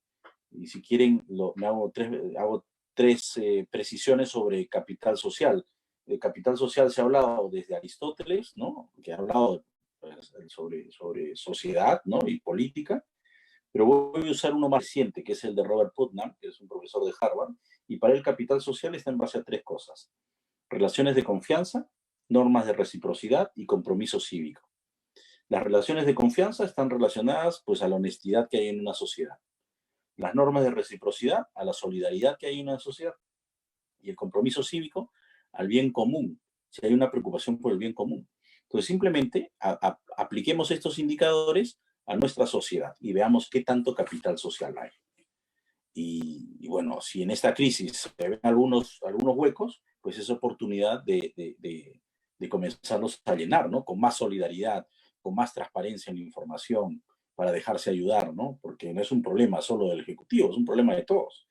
[SPEAKER 3] Y si quieren, hago tres precisiones sobre capital social. El capital social se ha hablado desde Aristóteles, ¿no? Que ha hablado pues, sobre sociedad, ¿no? Y política, pero voy a usar uno más reciente, que es el de Robert Putnam, que es un profesor de Harvard, y para él capital social está en base a tres cosas: relaciones de confianza, normas de reciprocidad y compromiso cívico. Las relaciones de confianza están relacionadas pues a la honestidad que hay en una sociedad. Las normas de reciprocidad a la solidaridad que hay en una sociedad. Y el compromiso cívico al bien común, si hay una preocupación por el bien común. Entonces simplemente apliquemos estos indicadores a nuestra sociedad y veamos qué tanto capital social hay. Y bueno, si en esta crisis se ven algunos huecos, pues es oportunidad de comenzarlos a llenar, ¿no? Con más solidaridad, con más transparencia en la información, para dejarse ayudar, ¿no? Porque no es un problema solo del Ejecutivo, es un problema de todos.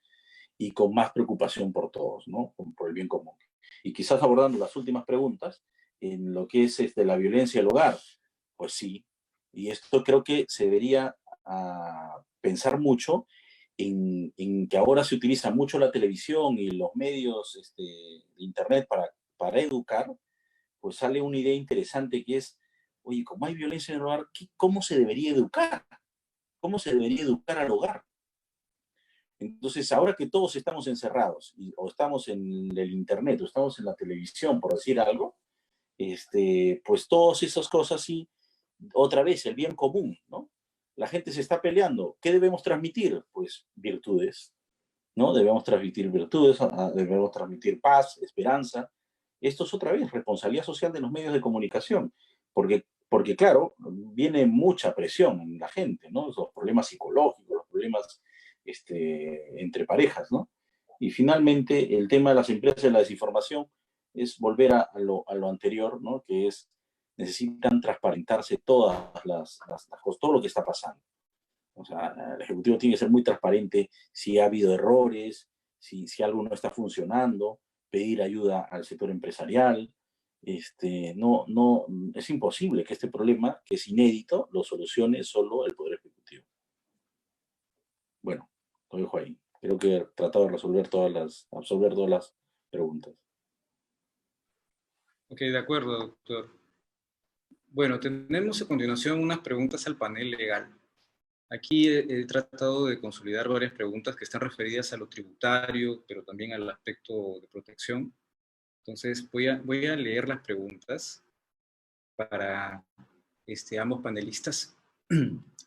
[SPEAKER 3] Y con más preocupación por todos, ¿no? Por el bien común. Y quizás abordando las últimas preguntas, en lo que es la violencia del hogar, pues sí. Y esto creo que se debería pensar mucho en que ahora se utiliza mucho la televisión y los medios de Internet para educar, pues sale una idea interesante que es, oye, como hay violencia en el hogar, ¿cómo se debería educar? ¿Cómo se debería educar al hogar? Entonces, ahora que todos estamos encerrados, o estamos en el Internet, o estamos en la televisión, por decir algo, pues todas esas cosas sí, otra vez, el bien común, ¿no? La gente se está peleando. ¿Qué debemos transmitir? Pues virtudes, ¿no? Debemos transmitir virtudes, debemos transmitir paz, esperanza. Esto es otra vez responsabilidad social de los medios de comunicación, porque claro, viene mucha presión en la gente, ¿no? Los problemas psicológicos, los problemas entre parejas, ¿no? Y finalmente, el tema de las empresas de la desinformación es volver a lo anterior, ¿no? Que es, necesitan transparentarse todas las cosas, todo lo que está pasando. O sea, el Ejecutivo tiene que ser muy transparente si ha habido errores, si algo no está funcionando, pedir ayuda al sector empresarial. No, es imposible que este problema, que es inédito, lo solucione solo el Poder Ejecutivo. Bueno, lo dejo ahí. Creo que he tratado de absolver todas las preguntas.
[SPEAKER 1] Ok, de acuerdo, doctor. Bueno, tenemos a continuación unas preguntas al panel legal. Aquí he tratado de consolidar varias preguntas que están referidas a lo tributario, pero también al aspecto de protección. Entonces, voy a leer las preguntas para ambos panelistas.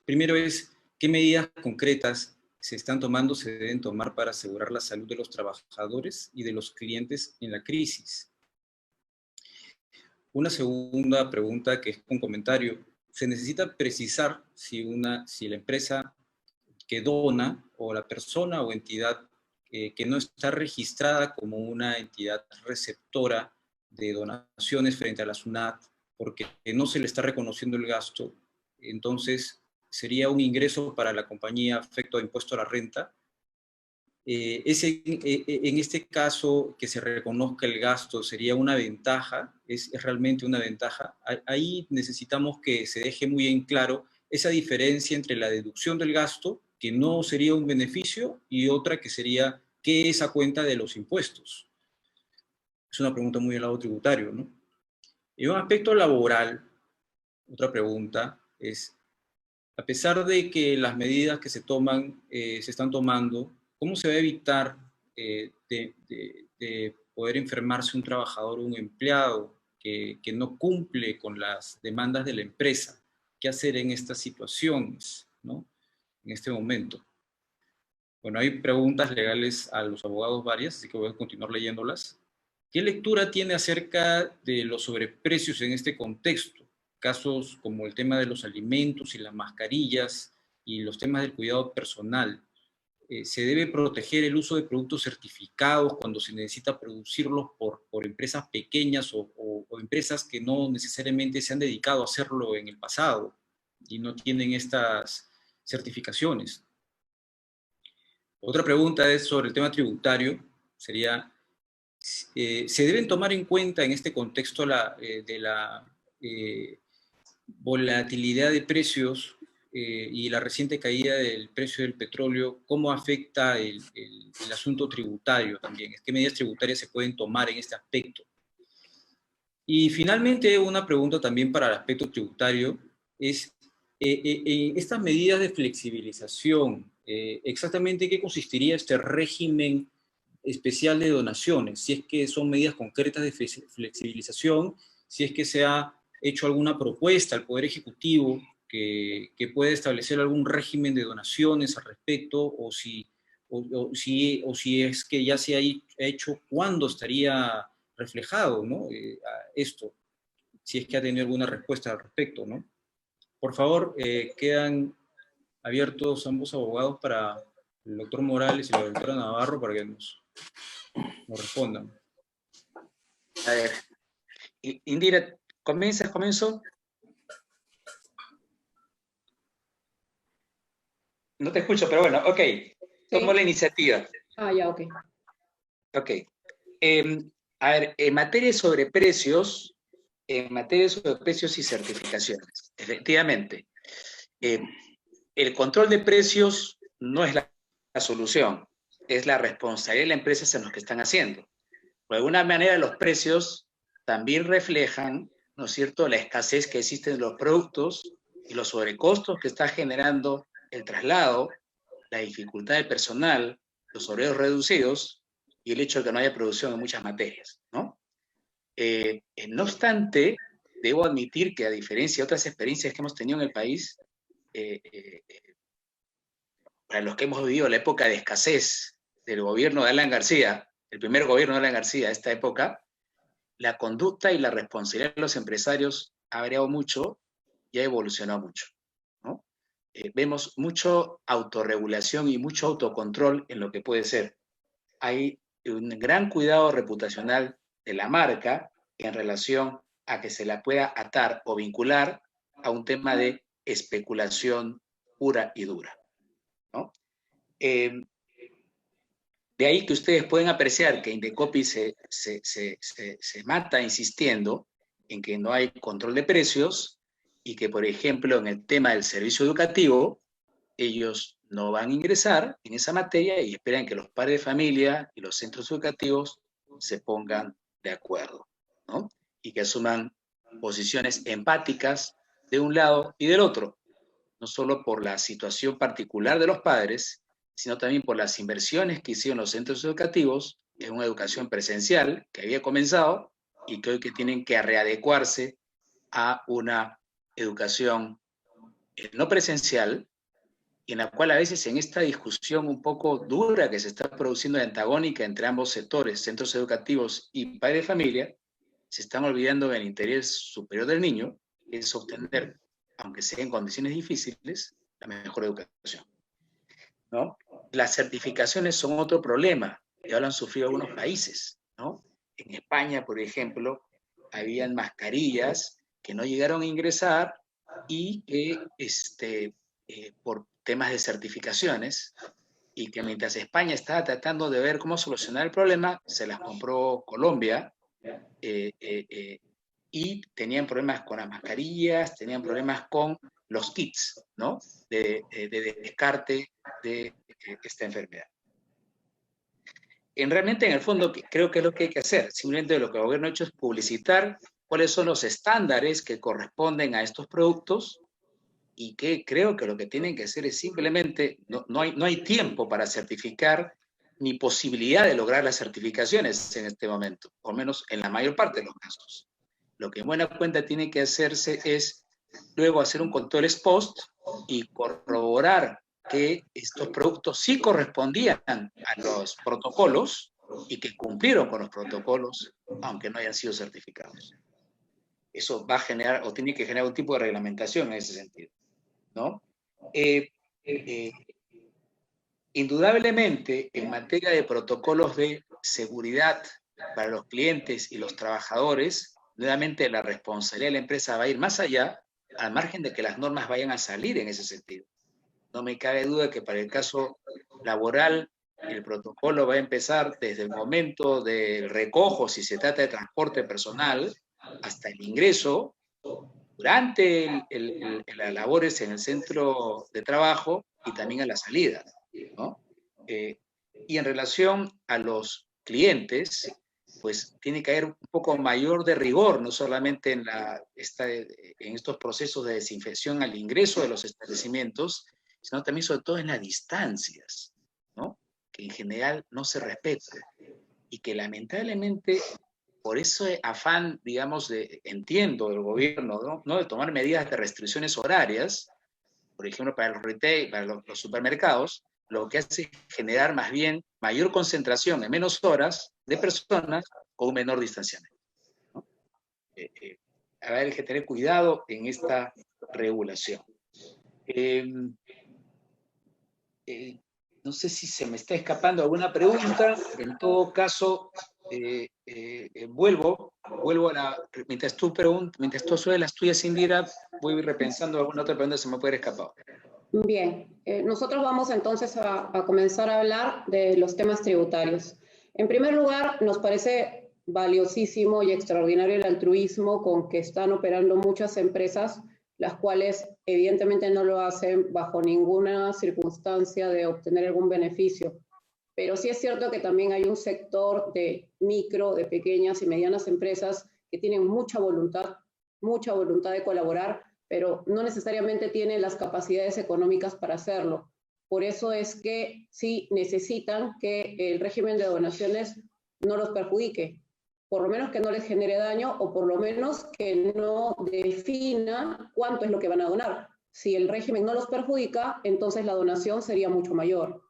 [SPEAKER 1] Primero es, ¿qué medidas concretas se están tomando, se deben tomar para asegurar la salud de los trabajadores y de los clientes en la crisis? Una segunda pregunta, que es un comentario. Se necesita precisar si la empresa que dona, o la persona o entidad que no está registrada como una entidad receptora de donaciones frente a la SUNAT, porque no se le está reconociendo el gasto, entonces sería un ingreso para la compañía afecto a impuesto a la renta. En este caso, que se reconozca el gasto sería una ventaja, es realmente una ventaja. Ahí necesitamos que se deje muy en claro esa diferencia entre la deducción del gasto, que no sería un beneficio, y otra que sería, ¿qué es a cuenta de los impuestos? Es una pregunta muy al lado tributario, ¿no? Y un aspecto laboral, otra pregunta es, a pesar de que las medidas que se toman, se están tomando, ¿cómo se va a evitar de poder enfermarse un trabajador o un empleado que no cumple con las demandas de la empresa? ¿Qué hacer en estas situaciones, ¿no? En este momento. Bueno, hay preguntas legales a los abogados varias, así que voy a continuar leyéndolas. ¿Qué lectura tiene acerca de los sobreprecios en este contexto? Casos como el tema de los alimentos y las mascarillas y los temas del cuidado personal. ¿Se debe proteger el uso de productos certificados cuando se necesita producirlos por empresas pequeñas o empresas que no necesariamente se han dedicado a hacerlo en el pasado y no tienen estas certificaciones? Otra pregunta es sobre el tema tributario. Sería, ¿se deben tomar en cuenta en este contexto de la volatilidad de precios y la reciente caída del precio del petróleo, cómo afecta el asunto tributario también? ¿Qué medidas tributarias se pueden tomar en este aspecto? Y finalmente, una pregunta también para el aspecto tributario es, estas medidas de flexibilización, exactamente qué consistiría este régimen especial de donaciones, si es que son medidas concretas de flexibilización, si es que se ha hecho alguna propuesta al Poder Ejecutivo que puede establecer algún régimen de donaciones al respecto, o si es que ya se ha hecho, ¿cuándo estaría reflejado, ¿no? Esto, si es que ha tenido alguna respuesta al respecto, ¿no? Por favor, quedan abiertos ambos abogados para el doctor Morales y la doctora Navarro para que nos respondan.
[SPEAKER 4] A ver, Indira, ¿comienzo? No te escucho, pero bueno, ok. Tomo la iniciativa.
[SPEAKER 5] Ya, ok.
[SPEAKER 4] Ok. A ver, en materia sobre precios y certificaciones, efectivamente, el control de precios no es la solución, es la responsabilidad de la empresa en lo que están haciendo. De alguna manera, los precios también reflejan, ¿no es cierto?, la escasez que existe en los productos y los sobrecostos que está generando el traslado, la dificultad del personal, los horarios reducidos y el hecho de que no haya producción en muchas materias, ¿no? No obstante, debo admitir que, a diferencia de otras experiencias que hemos tenido en el país, para los que hemos vivido la época de escasez del gobierno de Alan García, el primer gobierno de Alan García, esta época, la conducta y la responsabilidad de los empresarios ha variado mucho y ha evolucionado mucho, ¿no? Vemos mucho autorregulación y mucho autocontrol en lo que puede ser. Hay un gran cuidado reputacional de la marca en relación a que se la pueda atar o vincular a un tema de especulación pura y dura, ¿no? De ahí que ustedes pueden apreciar que Indecopi se mata insistiendo en que no hay control de precios y que, por ejemplo, en el tema del servicio educativo, ellos no van a ingresar en esa materia y esperan que los padres de familia y los centros educativos se pongan de acuerdo, ¿no? Y que asuman posiciones empáticas de un lado y del otro. no solo por la situación particular de los padres, sino también por las inversiones que hicieron los centros educativos en una educación presencial que había comenzado y que hoy que tienen que readecuarse a una educación no presencial, y en la cual a veces en esta discusión un poco dura que se está produciendo antagónica entre ambos sectores, centros educativos y padres de familia, se están olvidando del interés superior del niño, que es obtener, aunque sea en condiciones difíciles, la mejor educación, ¿no? Las certificaciones son otro problema, que ahora han sufrido algunos países, ¿no? En España, por ejemplo, habían mascarillas que no llegaron a ingresar y que por temas de certificaciones, y que mientras España estaba tratando de ver cómo solucionar el problema, se las compró Colombia, y tenían problemas con las mascarillas, tenían problemas con los kits, ¿no? de descarte de esta enfermedad. Realmente, en el fondo, creo que es lo que hay que hacer. Simplemente lo que el gobierno ha hecho es publicitar cuáles son los estándares que corresponden a estos productos, y que creo que lo que tienen que hacer es simplemente, no hay tiempo para certificar, ni posibilidad de lograr las certificaciones en este momento, por lo menos en la mayor parte de los casos. Lo que en buena cuenta tiene que hacerse es luego hacer un control ex post y corroborar que estos productos sí correspondían a los protocolos y que cumplieron con los protocolos, aunque no hayan sido certificados. Eso va a generar, o tiene que generar un tipo de reglamentación en ese sentido, ¿no? Indudablemente, en materia de protocolos de seguridad para los clientes y los trabajadores, nuevamente la responsabilidad de la empresa va a ir más allá, al margen de que las normas vayan a salir en ese sentido. No me cabe duda que para el caso laboral, el protocolo va a empezar desde el momento del recojo, si se trata de transporte personal, hasta el ingreso, durante las labores en el centro de trabajo y también a la salida, ¿no? Y en relación a los clientes, pues tiene que haber un poco mayor de rigor, no solamente en estos procesos de desinfección al ingreso de los establecimientos, sino también sobre todo en las distancias, ¿no? Que en general no se respetan y que lamentablemente por ese afán, digamos, entiendo del gobierno, ¿no? De tomar medidas de restricciones horarias, por ejemplo, para los retail, para los supermercados, lo que hace es generar más bien mayor concentración en menos horas de personas con un menor distanciamiento, ¿no? Hay que tener cuidado en esta regulación. No sé si se me está escapando alguna pregunta. En todo caso, vuelvo a la... Mientras tú haces las tuyas, Indira, voy repensando alguna otra pregunta que se me puede escapar.
[SPEAKER 5] Bien, nosotros vamos entonces a comenzar a hablar de los temas tributarios. En primer lugar, nos parece valiosísimo y extraordinario el altruismo con que están operando muchas empresas, las cuales evidentemente no lo hacen bajo ninguna circunstancia de obtener algún beneficio. Pero sí es cierto que también hay un sector de micro, de pequeñas y medianas empresas que tienen mucha voluntad de colaborar, pero no necesariamente tienen las capacidades económicas para hacerlo. Por eso es que sí necesitan que el régimen de donaciones no los perjudique, por lo menos que no les genere daño, o por lo menos que no defina cuánto es lo que van a donar. Si el régimen no los perjudica, entonces la donación sería mucho mayor.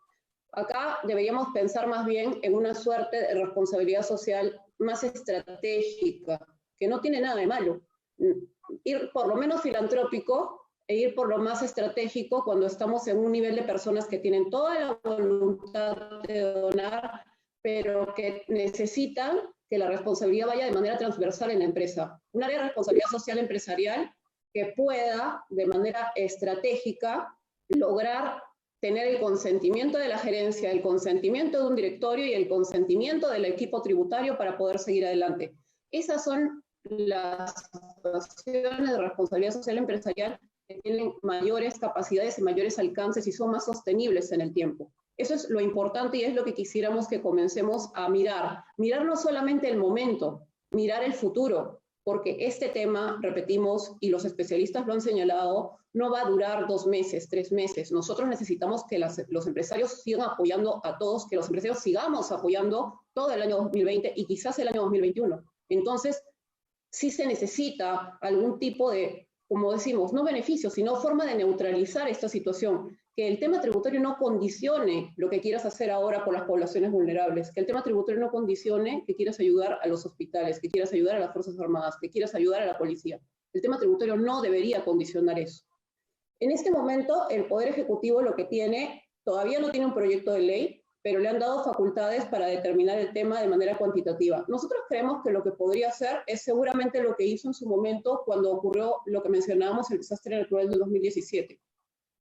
[SPEAKER 5] Acá deberíamos pensar más bien en una suerte de responsabilidad social más estratégica, que no tiene nada de malo. Ir por lo menos filantrópico e ir por lo más estratégico cuando estamos en un nivel de personas que tienen toda la voluntad de donar, pero que necesitan que la responsabilidad vaya de manera transversal en la empresa. Un área de responsabilidad social empresarial que pueda, de manera estratégica, lograr tener el consentimiento de la gerencia, el consentimiento de un directorio y el consentimiento del equipo tributario para poder seguir adelante. Esas son las situaciones de responsabilidad social empresarial que tienen mayores capacidades y mayores alcances y son más sostenibles en el tiempo. Eso es lo importante y es lo que quisiéramos que comencemos a mirar. Mirar no solamente el momento, mirar el futuro. porque este tema, repetimos, y los especialistas lo han señalado, no va a durar 2 meses, 3 meses. Nosotros necesitamos que los empresarios sigan apoyando a todos, que los empresarios sigamos apoyando todo el año 2020 y quizás el año 2021. Entonces, sí se necesita algún tipo de, como decimos, no beneficio, sino forma de neutralizar esta situación. Que el tema tributario no condicione lo que quieras hacer ahora por las poblaciones vulnerables, que el tema tributario no condicione que quieras ayudar a los hospitales, que quieras ayudar a las Fuerzas Armadas, que quieras ayudar a la policía. El tema tributario no debería condicionar eso. En este momento, el Poder Ejecutivo lo que tiene, todavía no tiene un proyecto de ley, pero le han dado facultades para determinar el tema de manera cuantitativa. Nosotros creemos que lo que podría hacer es seguramente lo que hizo en su momento cuando ocurrió lo que mencionábamos, el desastre natural del 2017.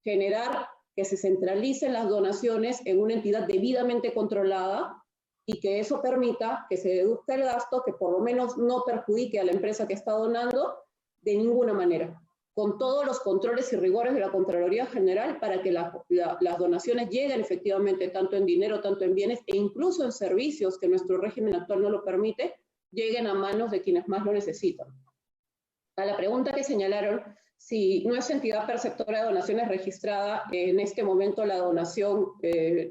[SPEAKER 5] Generar que se centralicen las donaciones en una entidad debidamente controlada y que eso permita que se deduzca el gasto, que por lo menos no perjudique a la empresa que está donando de ninguna manera, con todos los controles y rigores de la Contraloría General para que las donaciones lleguen efectivamente tanto en dinero, tanto en bienes e incluso en servicios que nuestro régimen actual no lo permite, lleguen a manos de quienes más lo necesitan. A la pregunta que señalaron, si no es entidad perceptora de donaciones registrada, en este momento la donación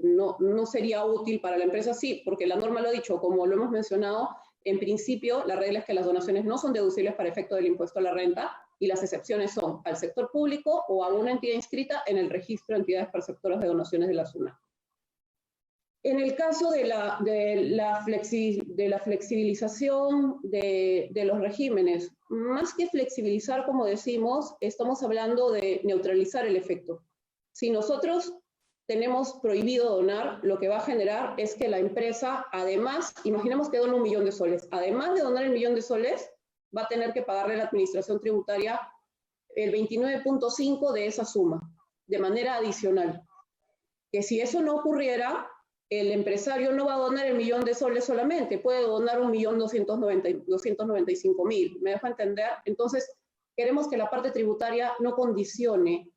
[SPEAKER 5] no sería útil para la empresa, sí, porque la norma lo ha dicho, como lo hemos mencionado, en principio la regla es que las donaciones no son deducibles para efecto del impuesto a la renta y las excepciones son al sector público o a una entidad inscrita en el registro de entidades perceptoras de donaciones de la SUNAT. En el caso de la flexibilización de los regímenes, más que flexibilizar, como decimos, estamos hablando de neutralizar el efecto. Si nosotros tenemos prohibido donar, lo que va a generar es que la empresa, además, imaginemos que dona 1 millón de soles, además de donar el 1 millón de soles, va a tener que pagarle a la administración tributaria el 29.5 de esa suma, de manera adicional. Que si eso no ocurriera, el empresario no va a donar el 1 millón de soles solamente, puede donar 1.295.000, ¿me dejo entender? Entonces, queremos que la parte tributaria no condicione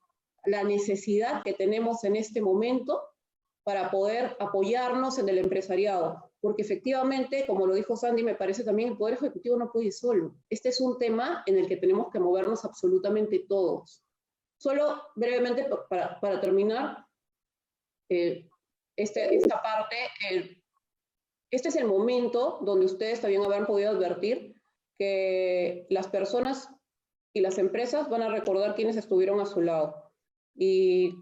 [SPEAKER 5] la necesidad que tenemos en este momento para poder apoyarnos en el empresariado, porque efectivamente, como lo dijo Sandy, me parece también el Poder Ejecutivo no puede ir solo. Este es un tema en el que tenemos que movernos absolutamente todos. Solo brevemente, para terminar, esta parte, este es el momento donde ustedes también habrán podido advertir que las personas y las empresas van a recordar quiénes estuvieron a su lado. Y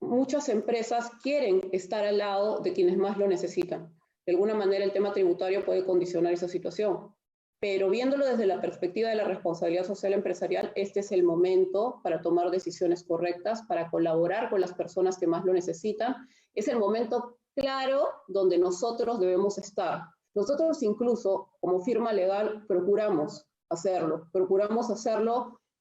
[SPEAKER 5] muchas empresas quieren estar al lado de quienes más lo necesitan. De alguna manera el tema tributario puede condicionar esa situación. Pero viéndolo desde la perspectiva de la responsabilidad social empresarial, este es el momento para tomar decisiones correctas, para colaborar con las personas que más lo necesitan. Es el momento claro donde nosotros debemos estar. Nosotros incluso, como firma legal, procuramos hacerlo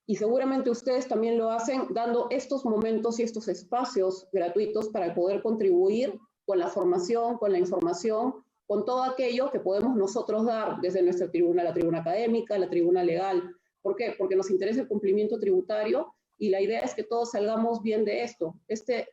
[SPEAKER 5] y seguramente ustedes también lo hacen dando estos momentos y estos espacios gratuitos para poder contribuir con la formación, con la información, con todo aquello que podemos nosotros dar desde nuestra tribuna, la tribuna académica, la tribuna legal. ¿Por qué? Porque nos interesa el cumplimiento tributario y la idea es que todos salgamos bien de esto. Este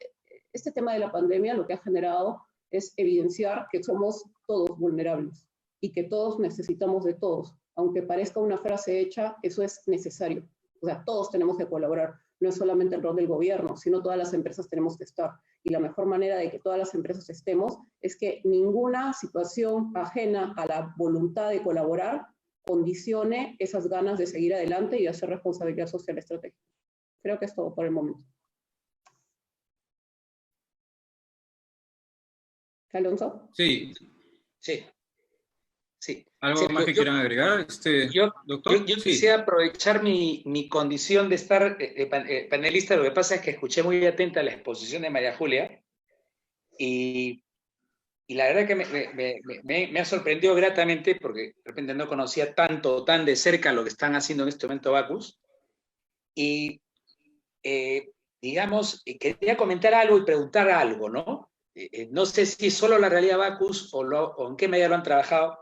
[SPEAKER 5] tema de la pandemia lo que ha generado es evidenciar que somos todos vulnerables y que todos necesitamos de todos. Aunque parezca una frase hecha, eso es necesario. O sea, todos tenemos que colaborar. No es solamente el rol del gobierno, sino todas las empresas tenemos que estar. Y la mejor manera de que todas las empresas estemos es que ninguna situación ajena a la voluntad de colaborar condicione esas ganas de seguir adelante y de hacer responsabilidad social estratégica. Creo que es todo por el momento. ¿Alonso?
[SPEAKER 1] Sí. ¿Algo más que quieran agregar, doctor?
[SPEAKER 4] Yo quisiera aprovechar mi condición de estar panelista. Lo que pasa es que escuché muy atenta la exposición de María Julia y la verdad que me ha sorprendido gratamente porque de repente no conocía tan de cerca lo que están haciendo en este momento Bacus. Y, digamos, quería comentar algo y preguntar algo, ¿no? No sé si es solo la realidad Bacus o en qué medida lo han trabajado.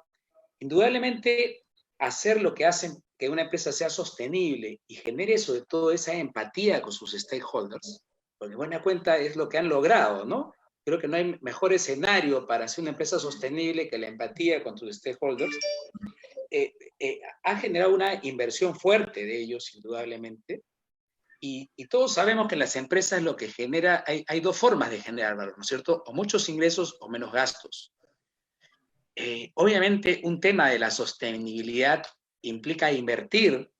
[SPEAKER 4] Indudablemente, hacer lo que hacen que una empresa sea sostenible y genere sobre todo esa empatía con sus stakeholders, porque buena cuenta es lo que han logrado, ¿no? Creo que no hay mejor escenario para hacer una empresa sostenible que la empatía con tus stakeholders. ha generado una inversión fuerte de ellos, indudablemente, y todos sabemos que en las empresas lo que genera, hay dos formas de generar valor, ¿no es cierto? O muchos ingresos o menos gastos. Obviamente, un tema de la sostenibilidad implica invertir,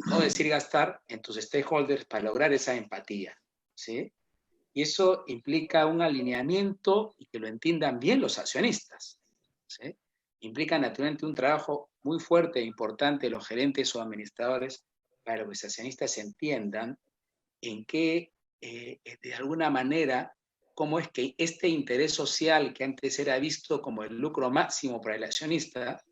[SPEAKER 4] no decir gastar, en tus stakeholders para lograr esa empatía, ¿sí? Y eso implica un alineamiento y que lo entiendan bien los accionistas, ¿sí? Implica naturalmente un trabajo muy fuerte e importante de los gerentes o administradores para que los accionistas entiendan en qué, de alguna manera, cómo es que este interés social que antes era visto como el lucro máximo para el accionista,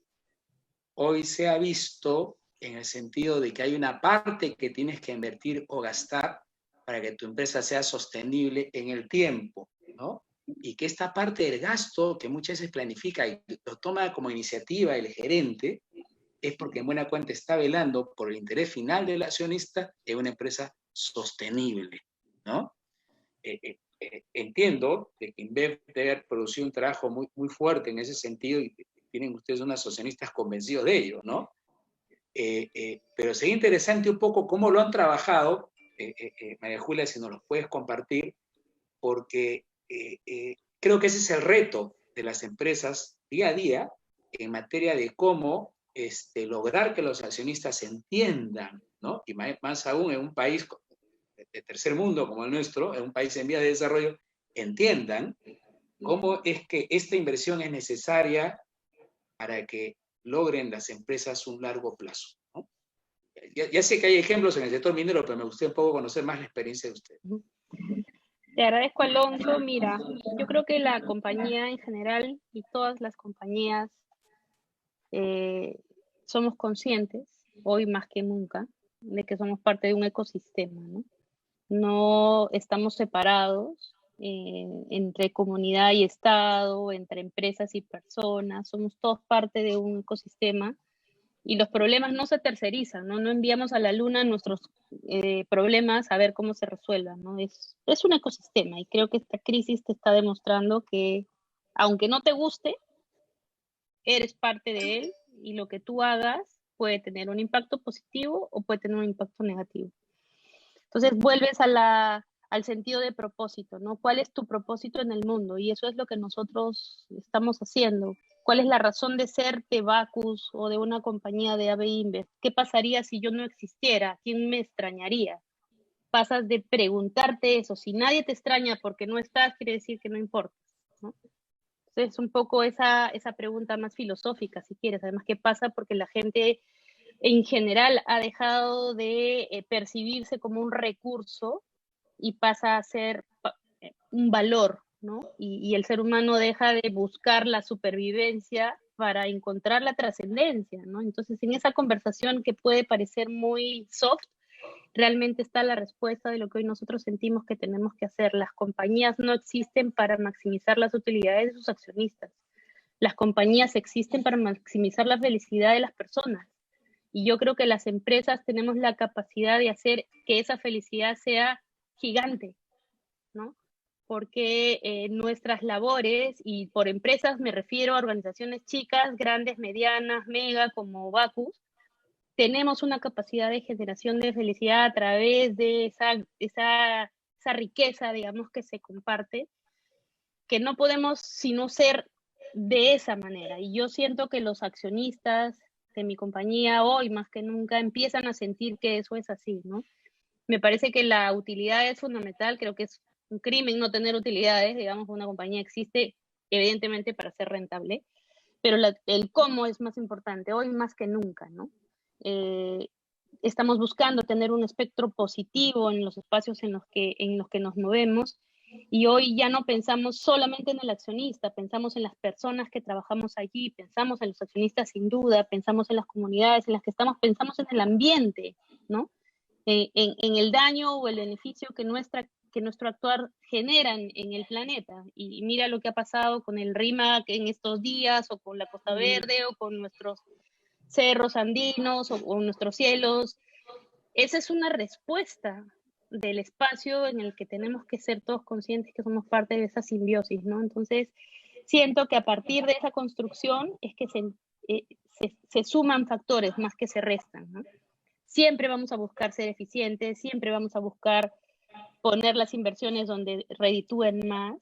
[SPEAKER 4] hoy se ha visto en el sentido de que hay una parte que tienes que invertir o gastar para que tu empresa sea sostenible en el tiempo, ¿no? Y que esta parte del gasto, que muchas veces planifica y lo toma como iniciativa el gerente, es porque en buena cuenta está velando por el interés final del accionista en una empresa sostenible, ¿no? Entiendo que InBev debe haber producido un trabajo muy, muy fuerte en ese sentido y tienen ustedes unos accionistas convencidos de ello, ¿no? Pero sería interesante un poco cómo lo han trabajado, María Julia, si nos lo puedes compartir, porque creo que ese es el reto de las empresas día a día en materia de cómo lograr que los accionistas entiendan, ¿no? Y más aún en un país de tercer mundo como el nuestro, en un país en vías de desarrollo, entiendan cómo es que esta inversión es necesaria para que logren las empresas un largo plazo, ¿no? Ya sé que hay ejemplos en el sector minero, pero me gustaría un poco conocer más la experiencia de usted.
[SPEAKER 2] Te agradezco, Alonso. Mira, yo creo que la compañía en general y todas las compañías somos conscientes, hoy más que nunca, de que somos parte de un ecosistema, ¿no? No estamos separados entre comunidad y Estado, entre empresas y personas, somos todos parte de un ecosistema y los problemas no se tercerizan, ¿no? No enviamos a la luna nuestros problemas a ver cómo se resuelvan, ¿no? Es un ecosistema y creo que esta crisis te está demostrando que aunque no te guste, eres parte de él y lo que tú hagas puede tener un impacto positivo o puede tener un impacto negativo. Entonces vuelves al sentido de propósito, ¿no? ¿Cuál es tu propósito en el mundo? Y eso es lo que nosotros estamos haciendo. ¿Cuál es la razón de ser de Bacus o de una compañía de AB InBev? ¿Qué pasaría si yo no existiera? ¿Quién me extrañaría? Pasas de preguntarte eso. Si nadie te extraña porque no estás, quiere decir que no importas, ¿no? Entonces, un poco esa pregunta más filosófica, si quieres. Además, ¿qué pasa? Porque la gente en general ha dejado de percibirse como un recurso y pasa a ser un valor, ¿no? Y el ser humano deja de buscar la supervivencia para encontrar la trascendencia, ¿no? Entonces, en esa conversación que puede parecer muy soft, realmente está la respuesta de lo que hoy nosotros sentimos que tenemos que hacer. Las compañías no existen para maximizar las utilidades de sus accionistas. Las compañías existen para maximizar la felicidad de las personas. Y yo creo que las empresas tenemos la capacidad de hacer que esa felicidad sea gigante, ¿no? Porque nuestras labores, y por empresas me refiero a organizaciones chicas, grandes, medianas, mega, como Bacus, tenemos una capacidad de generación de felicidad a través de esa riqueza, digamos, que se comparte, que no podemos sino ser de esa manera. Y yo siento que los accionistas de mi compañía hoy más que nunca empiezan a sentir que eso es así, ¿no? Me parece que la utilidad es fundamental, creo que es un crimen no tener utilidades, digamos, una compañía existe evidentemente para ser rentable, pero el cómo es más importante, hoy más que nunca, ¿no? Estamos buscando tener un espectro positivo en los espacios en los que nos movemos, y hoy ya no pensamos solamente en el accionista, pensamos en las personas que trabajamos allí, pensamos en los accionistas sin duda, pensamos en las comunidades en las que estamos, pensamos en el ambiente, ¿no? En el daño o el beneficio que nuestro actuar genera en el planeta. Y mira lo que ha pasado con el RIMAC en estos días, o con la Costa Verde, o con nuestros cerros andinos, o nuestros cielos. Esa es una respuesta del espacio en el que tenemos que ser todos conscientes que somos parte de esa simbiosis, ¿no? Entonces, siento que a partir de esa construcción es que se suman factores más que se restan, ¿no? Siempre vamos a buscar ser eficientes, siempre vamos a buscar poner las inversiones donde reditúen más,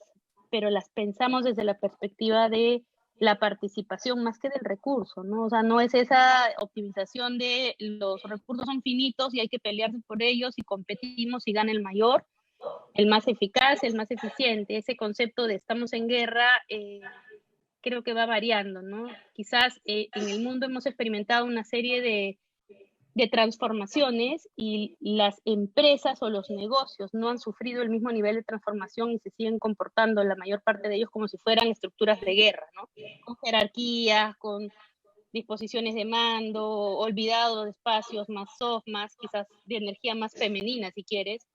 [SPEAKER 2] pero las pensamos desde la perspectiva de la participación más que del recurso, ¿no? O sea, no es esa optimización de los recursos son finitos y hay que pelearse por ellos y competimos y gana el mayor, el más eficaz, el más eficiente. Ese concepto de estamos en guerra creo que va variando, ¿no? Quizás en el mundo hemos experimentado una serie de transformaciones y las empresas o los negocios no han sufrido el mismo nivel de transformación y se siguen comportando la mayor parte de ellos como si fueran estructuras de guerra, ¿no? Con jerarquías, con disposiciones de mando, olvidados de espacios más soft, más quizás de energía más femenina, si quieres,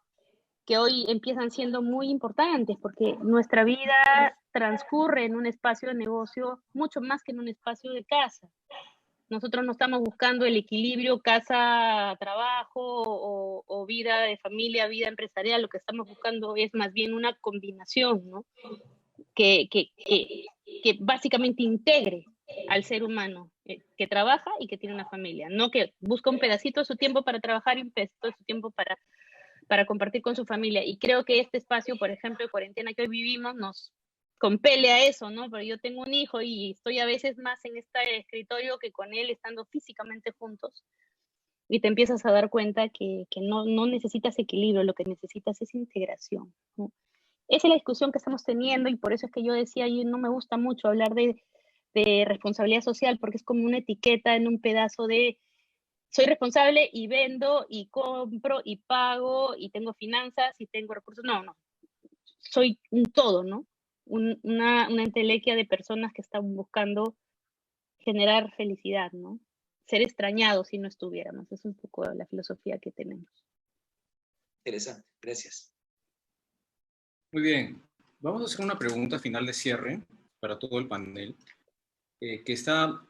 [SPEAKER 2] que hoy empiezan siendo muy importantes porque nuestra vida transcurre en un espacio de negocio mucho más que en un espacio de casa. Nosotros no estamos buscando el equilibrio casa-trabajo o vida de familia, vida empresarial. Lo que estamos buscando es más bien una combinación, ¿no? Que básicamente integre al ser humano que trabaja y que tiene una familia. No que busca un pedacito de su tiempo para trabajar y un pedacito de su tiempo para compartir con su familia. Y creo que este espacio, por ejemplo, de cuarentena que hoy vivimos, nos compele a eso, ¿no? Pero yo tengo un hijo y estoy a veces más en este escritorio que con él estando físicamente juntos. Y te empiezas a dar cuenta que no necesitas equilibrio, lo que necesitas es integración, ¿no? Esa es la discusión que estamos teniendo y por eso es que yo decía, yo no me gusta mucho hablar de responsabilidad social porque es como una etiqueta en un pedazo de soy responsable y vendo y compro y pago y tengo finanzas y tengo recursos. No. Soy un todo, ¿no? Una entelequia de personas que están buscando generar felicidad, ¿no? Ser extrañados si no estuviéramos. Es un poco la filosofía que tenemos.
[SPEAKER 4] Interesante, gracias.
[SPEAKER 1] Muy bien. Vamos a hacer una pregunta final de cierre para todo el panel, que está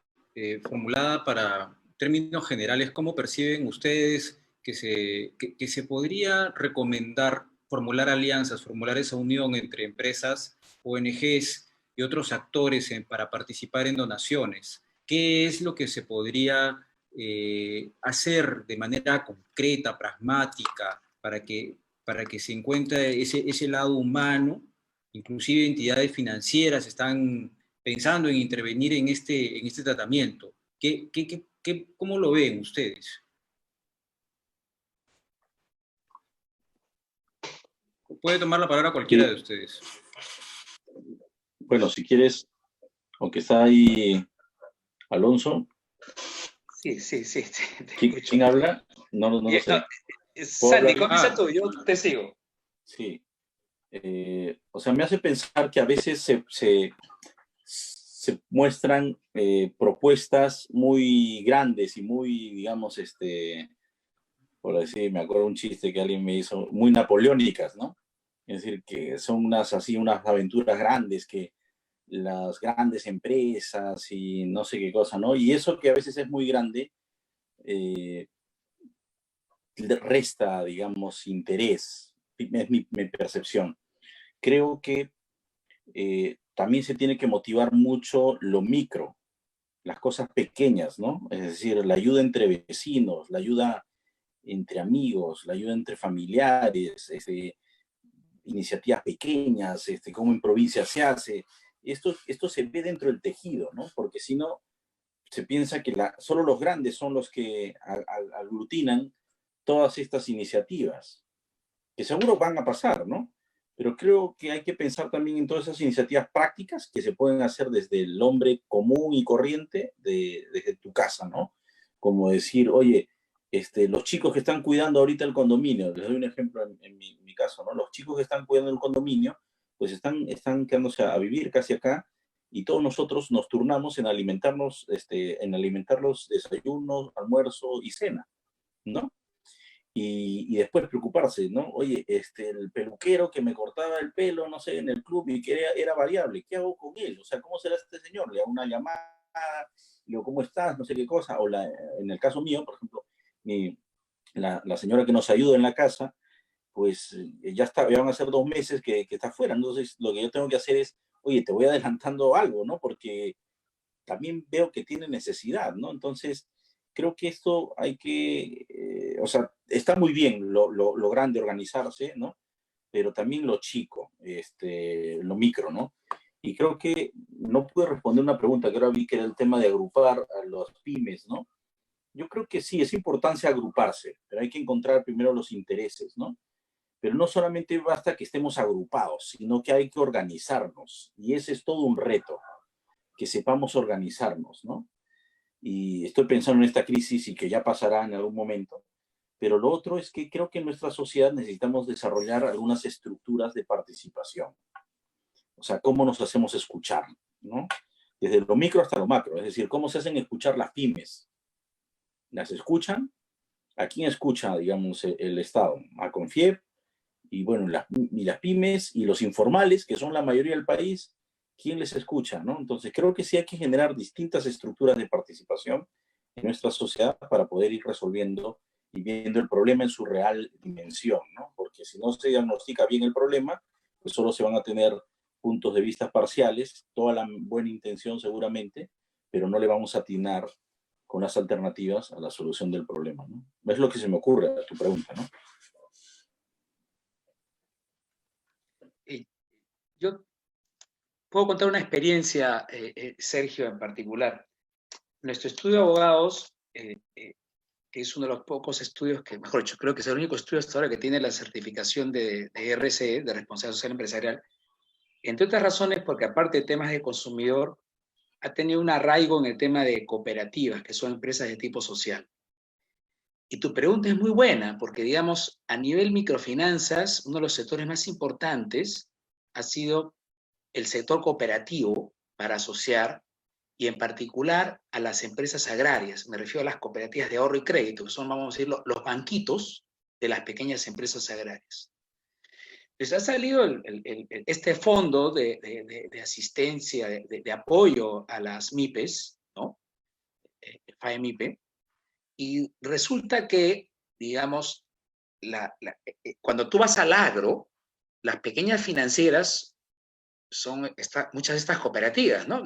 [SPEAKER 1] formulada para términos generales. ¿Cómo perciben ustedes que se podría recomendar formular alianzas, formular esa unión entre empresas, ONGs y otros actores para participar en donaciones? ¿Qué es lo que se podría hacer de manera concreta, pragmática, para que se encuentre ese lado humano? Inclusive entidades financieras están pensando en intervenir en este tratamiento. ¿Cómo lo ven ustedes? Puede tomar la palabra cualquiera de ustedes.
[SPEAKER 3] Bueno, si quieres, aunque está ahí Alonso.
[SPEAKER 4] Sí.
[SPEAKER 3] ¿Quién habla? No lo sé.
[SPEAKER 4] Sandy, comienza tú, yo te sigo.
[SPEAKER 3] Sí. O sea, me hace pensar que a veces se muestran propuestas muy grandes y muy, digamos, por decir, me acuerdo un chiste que alguien me hizo, muy napoleónicas, ¿no? Es decir, que son unas aventuras grandes que las grandes empresas y no sé qué cosa, ¿no? Y eso que a veces es muy grande, resta, digamos, interés. Es mi percepción. Creo que también se tiene que motivar mucho lo micro, las cosas pequeñas, ¿no? Es decir, la ayuda entre vecinos, la ayuda entre amigos, la ayuda entre familiares, iniciativas pequeñas, cómo en provincia se hace. Esto se ve dentro del tejido, ¿no? Porque si no, se piensa que solo los grandes son los que aglutinan todas estas iniciativas, que seguro van a pasar, ¿no? Pero creo que hay que pensar también en todas esas iniciativas prácticas que se pueden hacer desde el hombre común y corriente, desde tu casa, ¿no? Como decir, oye, los chicos que están cuidando ahorita el condominio, les doy un ejemplo en mi caso, ¿no? Los chicos que están cuidando el condominio, pues están quedándose a vivir casi acá, y todos nosotros nos turnamos en alimentarlos desayunos, almuerzo y cena, ¿no? Y después preocuparse, ¿no? Oye, el peluquero que me cortaba el pelo, no sé, en el club y que era variable, ¿qué hago con él? O sea, ¿cómo será este señor? Le hago una llamada, le digo, ¿cómo estás? No sé qué cosa. O en el caso mío, por ejemplo, la señora que nos ayuda en la casa, pues ya van a ser 2 meses que está fuera. Entonces, lo que yo tengo que hacer es, oye, te voy adelantando algo, ¿no? Porque también veo que tiene necesidad, ¿no? Entonces, creo que esto hay que, o sea, está muy bien lo grande organizarse, ¿no? Pero también lo chico, lo micro, ¿no? Y creo que no pude responder una pregunta que ahora vi, que era el tema de agrupar a las pymes, ¿no? Yo creo que sí, es importante agruparse, pero hay que encontrar primero los intereses, ¿no? Pero no solamente basta que estemos agrupados, sino que hay que organizarnos. Y ese es todo un reto, que sepamos organizarnos, ¿no? Y estoy pensando en esta crisis y que ya pasará en algún momento. Pero lo otro es que creo que en nuestra sociedad necesitamos desarrollar algunas estructuras de participación. O sea, cómo nos hacemos escuchar, ¿no? Desde lo micro hasta lo macro. Es decir, cómo se hacen escuchar las pymes. ¿Las escuchan? ¿A quién escucha, digamos, el Estado? A Confiep, y bueno, las pymes y los informales, que son la mayoría del país, ¿quién les escucha, no? Entonces, creo que sí hay que generar distintas estructuras de participación en nuestra sociedad para poder ir resolviendo y viendo el problema en su real dimensión, ¿no? Porque si no se diagnostica bien el problema, pues solo se van a tener puntos de vista parciales, toda la buena intención seguramente, pero no le vamos a atinar con las alternativas a la solución del problema, ¿no? Es lo que se me ocurre a tu pregunta, ¿no?
[SPEAKER 4] Yo puedo contar una experiencia, Sergio, en particular. Nuestro estudio de abogados, que es uno de los pocos estudios que, mejor dicho, creo que es el único estudio hasta ahora que tiene la certificación de RSE, de Responsabilidad Social Empresarial, entre otras razones porque aparte de temas de consumidor, ha tenido un arraigo en el tema de cooperativas, que son empresas de tipo social. Y tu pregunta es muy buena, porque digamos, a nivel microfinanzas, uno de los sectores más importantes ha sido el sector cooperativo para asociar, y en particular a las empresas agrarias. Me refiero a las cooperativas de ahorro y crédito, que son, vamos a decirlo, los banquitos de las pequeñas empresas agrarias. Entonces ha salido este fondo de asistencia, de apoyo a las MIPES, ¿no? FAEMIPE, y resulta que, digamos, cuando tú vas al agro, las pequeñas financieras son muchas de estas cooperativas, ¿no?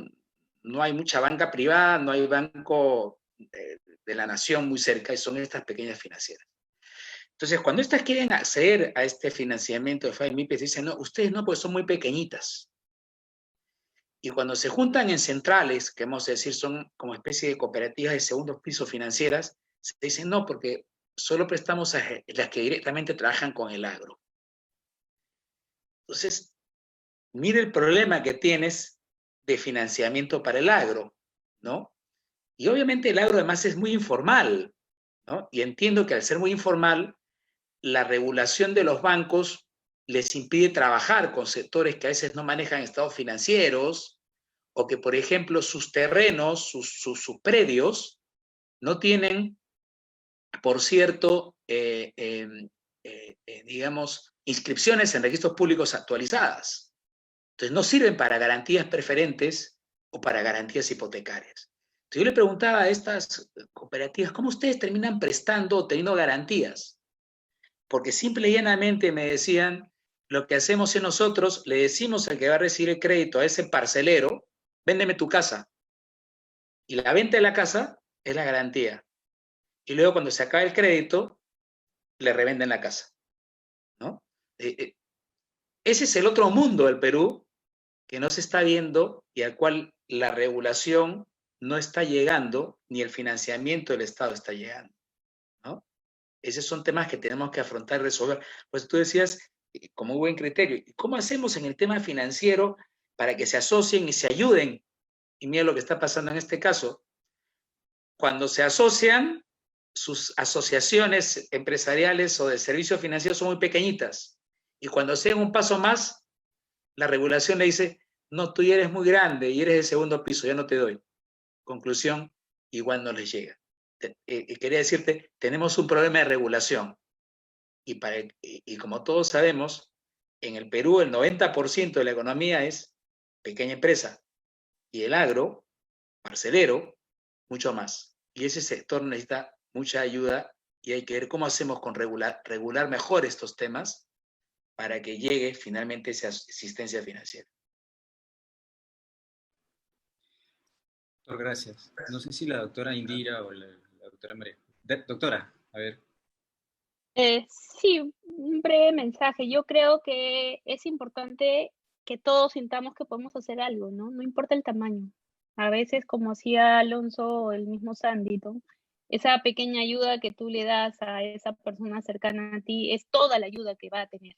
[SPEAKER 4] No hay mucha banca privada, no hay banco de la nación muy cerca, y son estas pequeñas financieras. Entonces, cuando estas quieren acceder a este financiamiento de FAEMIPES, dicen, no, ustedes no, porque son muy pequeñitas. Y cuando se juntan en centrales, que vamos a decir son como especie de cooperativas de segundo piso financieras, se dicen, no, porque solo prestamos a las que directamente trabajan con el agro. Entonces, mire el problema que tienes de financiamiento para el agro, ¿no? Y obviamente el agro además es muy informal, ¿no? Y entiendo que al ser muy informal, la regulación de los bancos les impide trabajar con sectores que a veces no manejan estados financieros, o que, por ejemplo, sus terrenos, sus predios, no tienen, por cierto, digamos, inscripciones en registros públicos actualizadas. Entonces no sirven para garantías preferentes o para garantías hipotecarias. Entonces yo le preguntaba a estas cooperativas, ¿cómo ustedes terminan prestando o teniendo garantías? Porque simple y llanamente me decían, lo que hacemos es nosotros, le decimos al que va a recibir el crédito, a ese parcelero, véndeme tu casa. Y la venta de la casa es la garantía. Y luego cuando se acaba el crédito, le revenden la casa, ¿no? Ese es el otro mundo del Perú que no se está viendo y al cual la regulación no está llegando, ni el financiamiento del Estado está llegando, ¿no? Esos son temas que tenemos que afrontar y resolver. Pues tú decías, con muy buen criterio, ¿cómo hacemos en el tema financiero para que se asocien y se ayuden? Y mira lo que está pasando en este caso. Cuando se asocian, sus asociaciones empresariales o de servicios financieros son muy pequeñitas. Y cuando se dan un paso más, la regulación le dice, no, tú ya eres muy grande y eres de segundo piso, ya no te doy. Conclusión, igual no les llega. Quería decirte, tenemos un problema de regulación. Y como todos sabemos, en el Perú el 90% de la economía es pequeña empresa. Y el agro, parcelero, mucho más. Y ese sector necesita mucha ayuda y hay que ver cómo hacemos con regular mejor estos temas para que llegue finalmente esa asistencia financiera.
[SPEAKER 1] Doctor, gracias. No sé si la doctora Indira o la doctora María. Doctora, a ver.
[SPEAKER 2] Sí, un breve mensaje. Yo creo que es importante que todos sintamos que podemos hacer algo, ¿no? No importa el tamaño. A veces, como hacía Alonso o el mismo Sandy, ¿no? Esa pequeña ayuda que tú le das a esa persona cercana a ti es toda la ayuda que va a tener.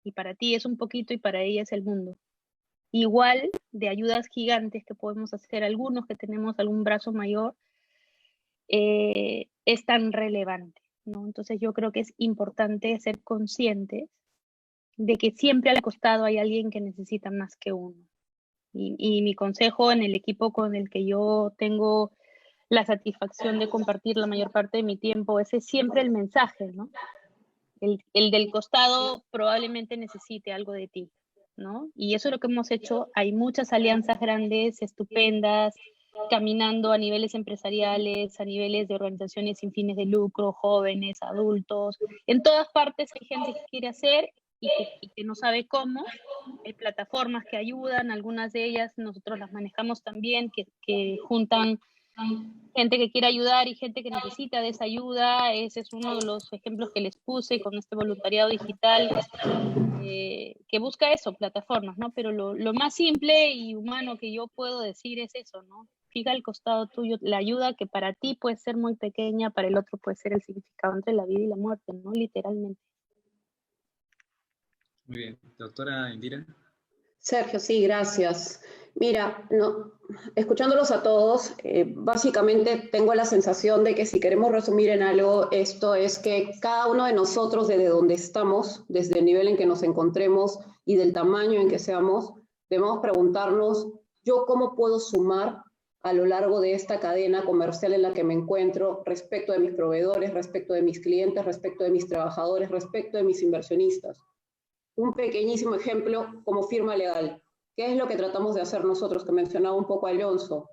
[SPEAKER 2] Y para ti es un poquito y para ella es el mundo. Igual de ayudas gigantes que podemos hacer algunos que tenemos algún brazo mayor, es tan relevante, ¿no? Entonces yo creo que es importante ser conscientes de que siempre al costado hay alguien que necesita más que uno. Y mi consejo en el equipo con el que yo tengo la satisfacción de compartir la mayor parte de mi tiempo, ese es siempre el mensaje, ¿no? El del costado probablemente necesite algo de ti, ¿no? Y eso es lo que hemos hecho. Hay muchas alianzas grandes, estupendas, caminando a niveles empresariales, a niveles de organizaciones sin fines de lucro, jóvenes, adultos. En todas partes hay gente que quiere hacer y que no sabe cómo. Hay plataformas que ayudan, algunas de ellas nosotros las manejamos también, que juntan gente que quiere ayudar y gente que necesita de esa ayuda. Ese es uno de los ejemplos que les puse con este voluntariado digital, que busca eso, plataformas, ¿no? Pero lo más simple y humano que yo puedo decir es eso, ¿no? Fija al costado tuyo la ayuda que para ti puede ser muy pequeña, para el otro puede ser el significado entre la vida y la muerte, ¿no? Literalmente.
[SPEAKER 1] Muy bien. Doctora Indira.
[SPEAKER 5] Sergio, sí, gracias. Mira, no, escuchándolos a todos, básicamente tengo la sensación de que si queremos resumir en algo, esto es que cada uno de nosotros, desde donde estamos, desde el nivel en que nos encontremos y del tamaño en que seamos, debemos preguntarnos, ¿yo cómo puedo sumar a lo largo de esta cadena comercial en la que me encuentro respecto de mis proveedores, respecto de mis clientes, respecto de mis trabajadores, respecto de mis inversionistas? Un pequeñísimo ejemplo como firma legal. ¿Qué es lo que tratamos de hacer nosotros, que mencionaba un poco Alonso?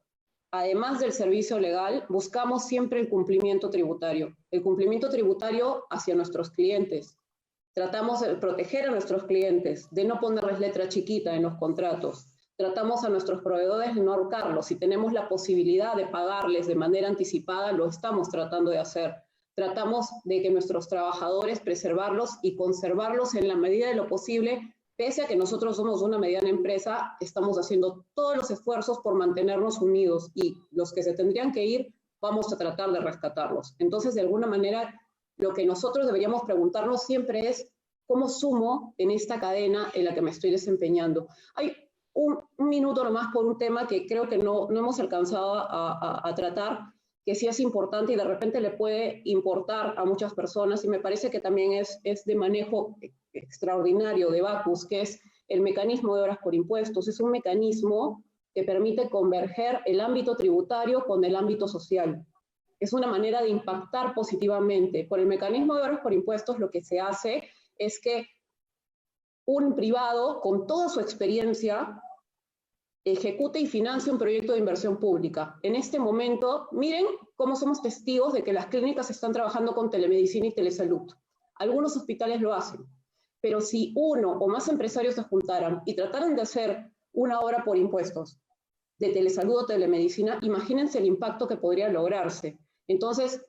[SPEAKER 5] Además del servicio legal, buscamos siempre el cumplimiento tributario hacia nuestros clientes. Tratamos de proteger a nuestros clientes, de no ponerles letra chiquita en los contratos. Tratamos a nuestros proveedores de no ahorcarlos. Si tenemos la posibilidad de pagarles de manera anticipada, lo estamos tratando de hacer. Tratamos de que nuestros trabajadores preservarlos y conservarlos en la medida de lo posible, pese a que nosotros somos una mediana empresa, estamos haciendo todos los esfuerzos por mantenernos unidos y los que se tendrían que ir, vamos a tratar de rescatarlos. Entonces, de alguna manera, lo que nosotros deberíamos preguntarnos siempre es, ¿cómo sumo en esta cadena en la que me estoy desempeñando? Hay un minuto nomás por un tema que creo que no hemos alcanzado a tratar, que sí es importante y de repente le puede importar a muchas personas, y me parece que también es de manejo extraordinario de Bacus, que es el mecanismo de horas por impuestos. Es un mecanismo que permite converger el ámbito tributario con el ámbito social. Es una manera de impactar positivamente. Por el mecanismo de horas por impuestos lo que se hace es que un privado con toda su experiencia ejecute y financie un proyecto de inversión pública. En este momento, miren cómo somos testigos de que las clínicas están trabajando con telemedicina y telesalud. Algunos hospitales lo hacen, pero si uno o más empresarios se juntaran y trataran de hacer una obra por impuestos de telesalud o telemedicina, imagínense el impacto que podría lograrse. Entonces,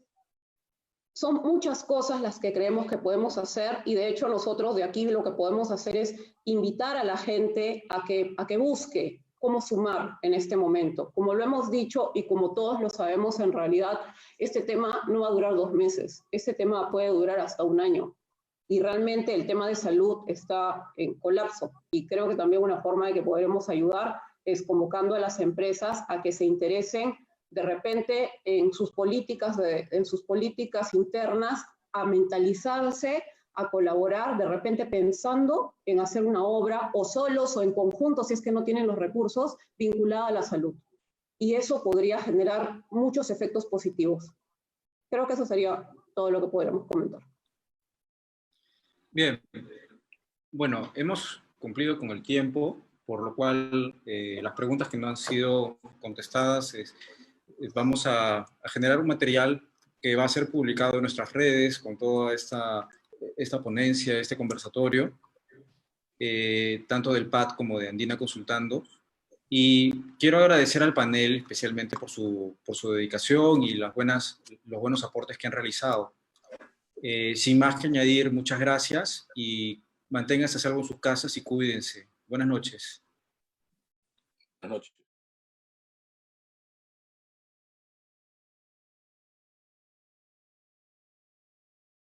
[SPEAKER 5] son muchas cosas las que creemos que podemos hacer y de hecho nosotros de aquí lo que podemos hacer es invitar a la gente a que busque cómo sumar en este momento. Como lo hemos dicho y como todos lo sabemos, en realidad este tema no va a durar 2 meses, este tema puede durar hasta 1 año. Y realmente el tema de salud está en colapso. Y creo que también una forma de que podremos ayudar es convocando a las empresas a que se interesen de repente en sus políticas internas, a mentalizarse, a colaborar, de repente pensando en hacer una obra o solos o en conjunto, si es que no tienen los recursos, vinculada a la salud. Y eso podría generar muchos efectos positivos. Creo que eso sería todo lo que podríamos comentar.
[SPEAKER 1] Bien. Bueno, hemos cumplido con el tiempo, por lo cual las preguntas que no han sido contestadas vamos a generar un material que va a ser publicado en nuestras redes con toda esta ponencia, este conversatorio, tanto del PAD como de Andina Consultando. Y quiero agradecer al panel especialmente por su dedicación y los buenos aportes que han realizado. Sin más que añadir, muchas gracias y manténganse a salvo en sus casas y cuídense. Buenas noches.
[SPEAKER 3] Buenas noches.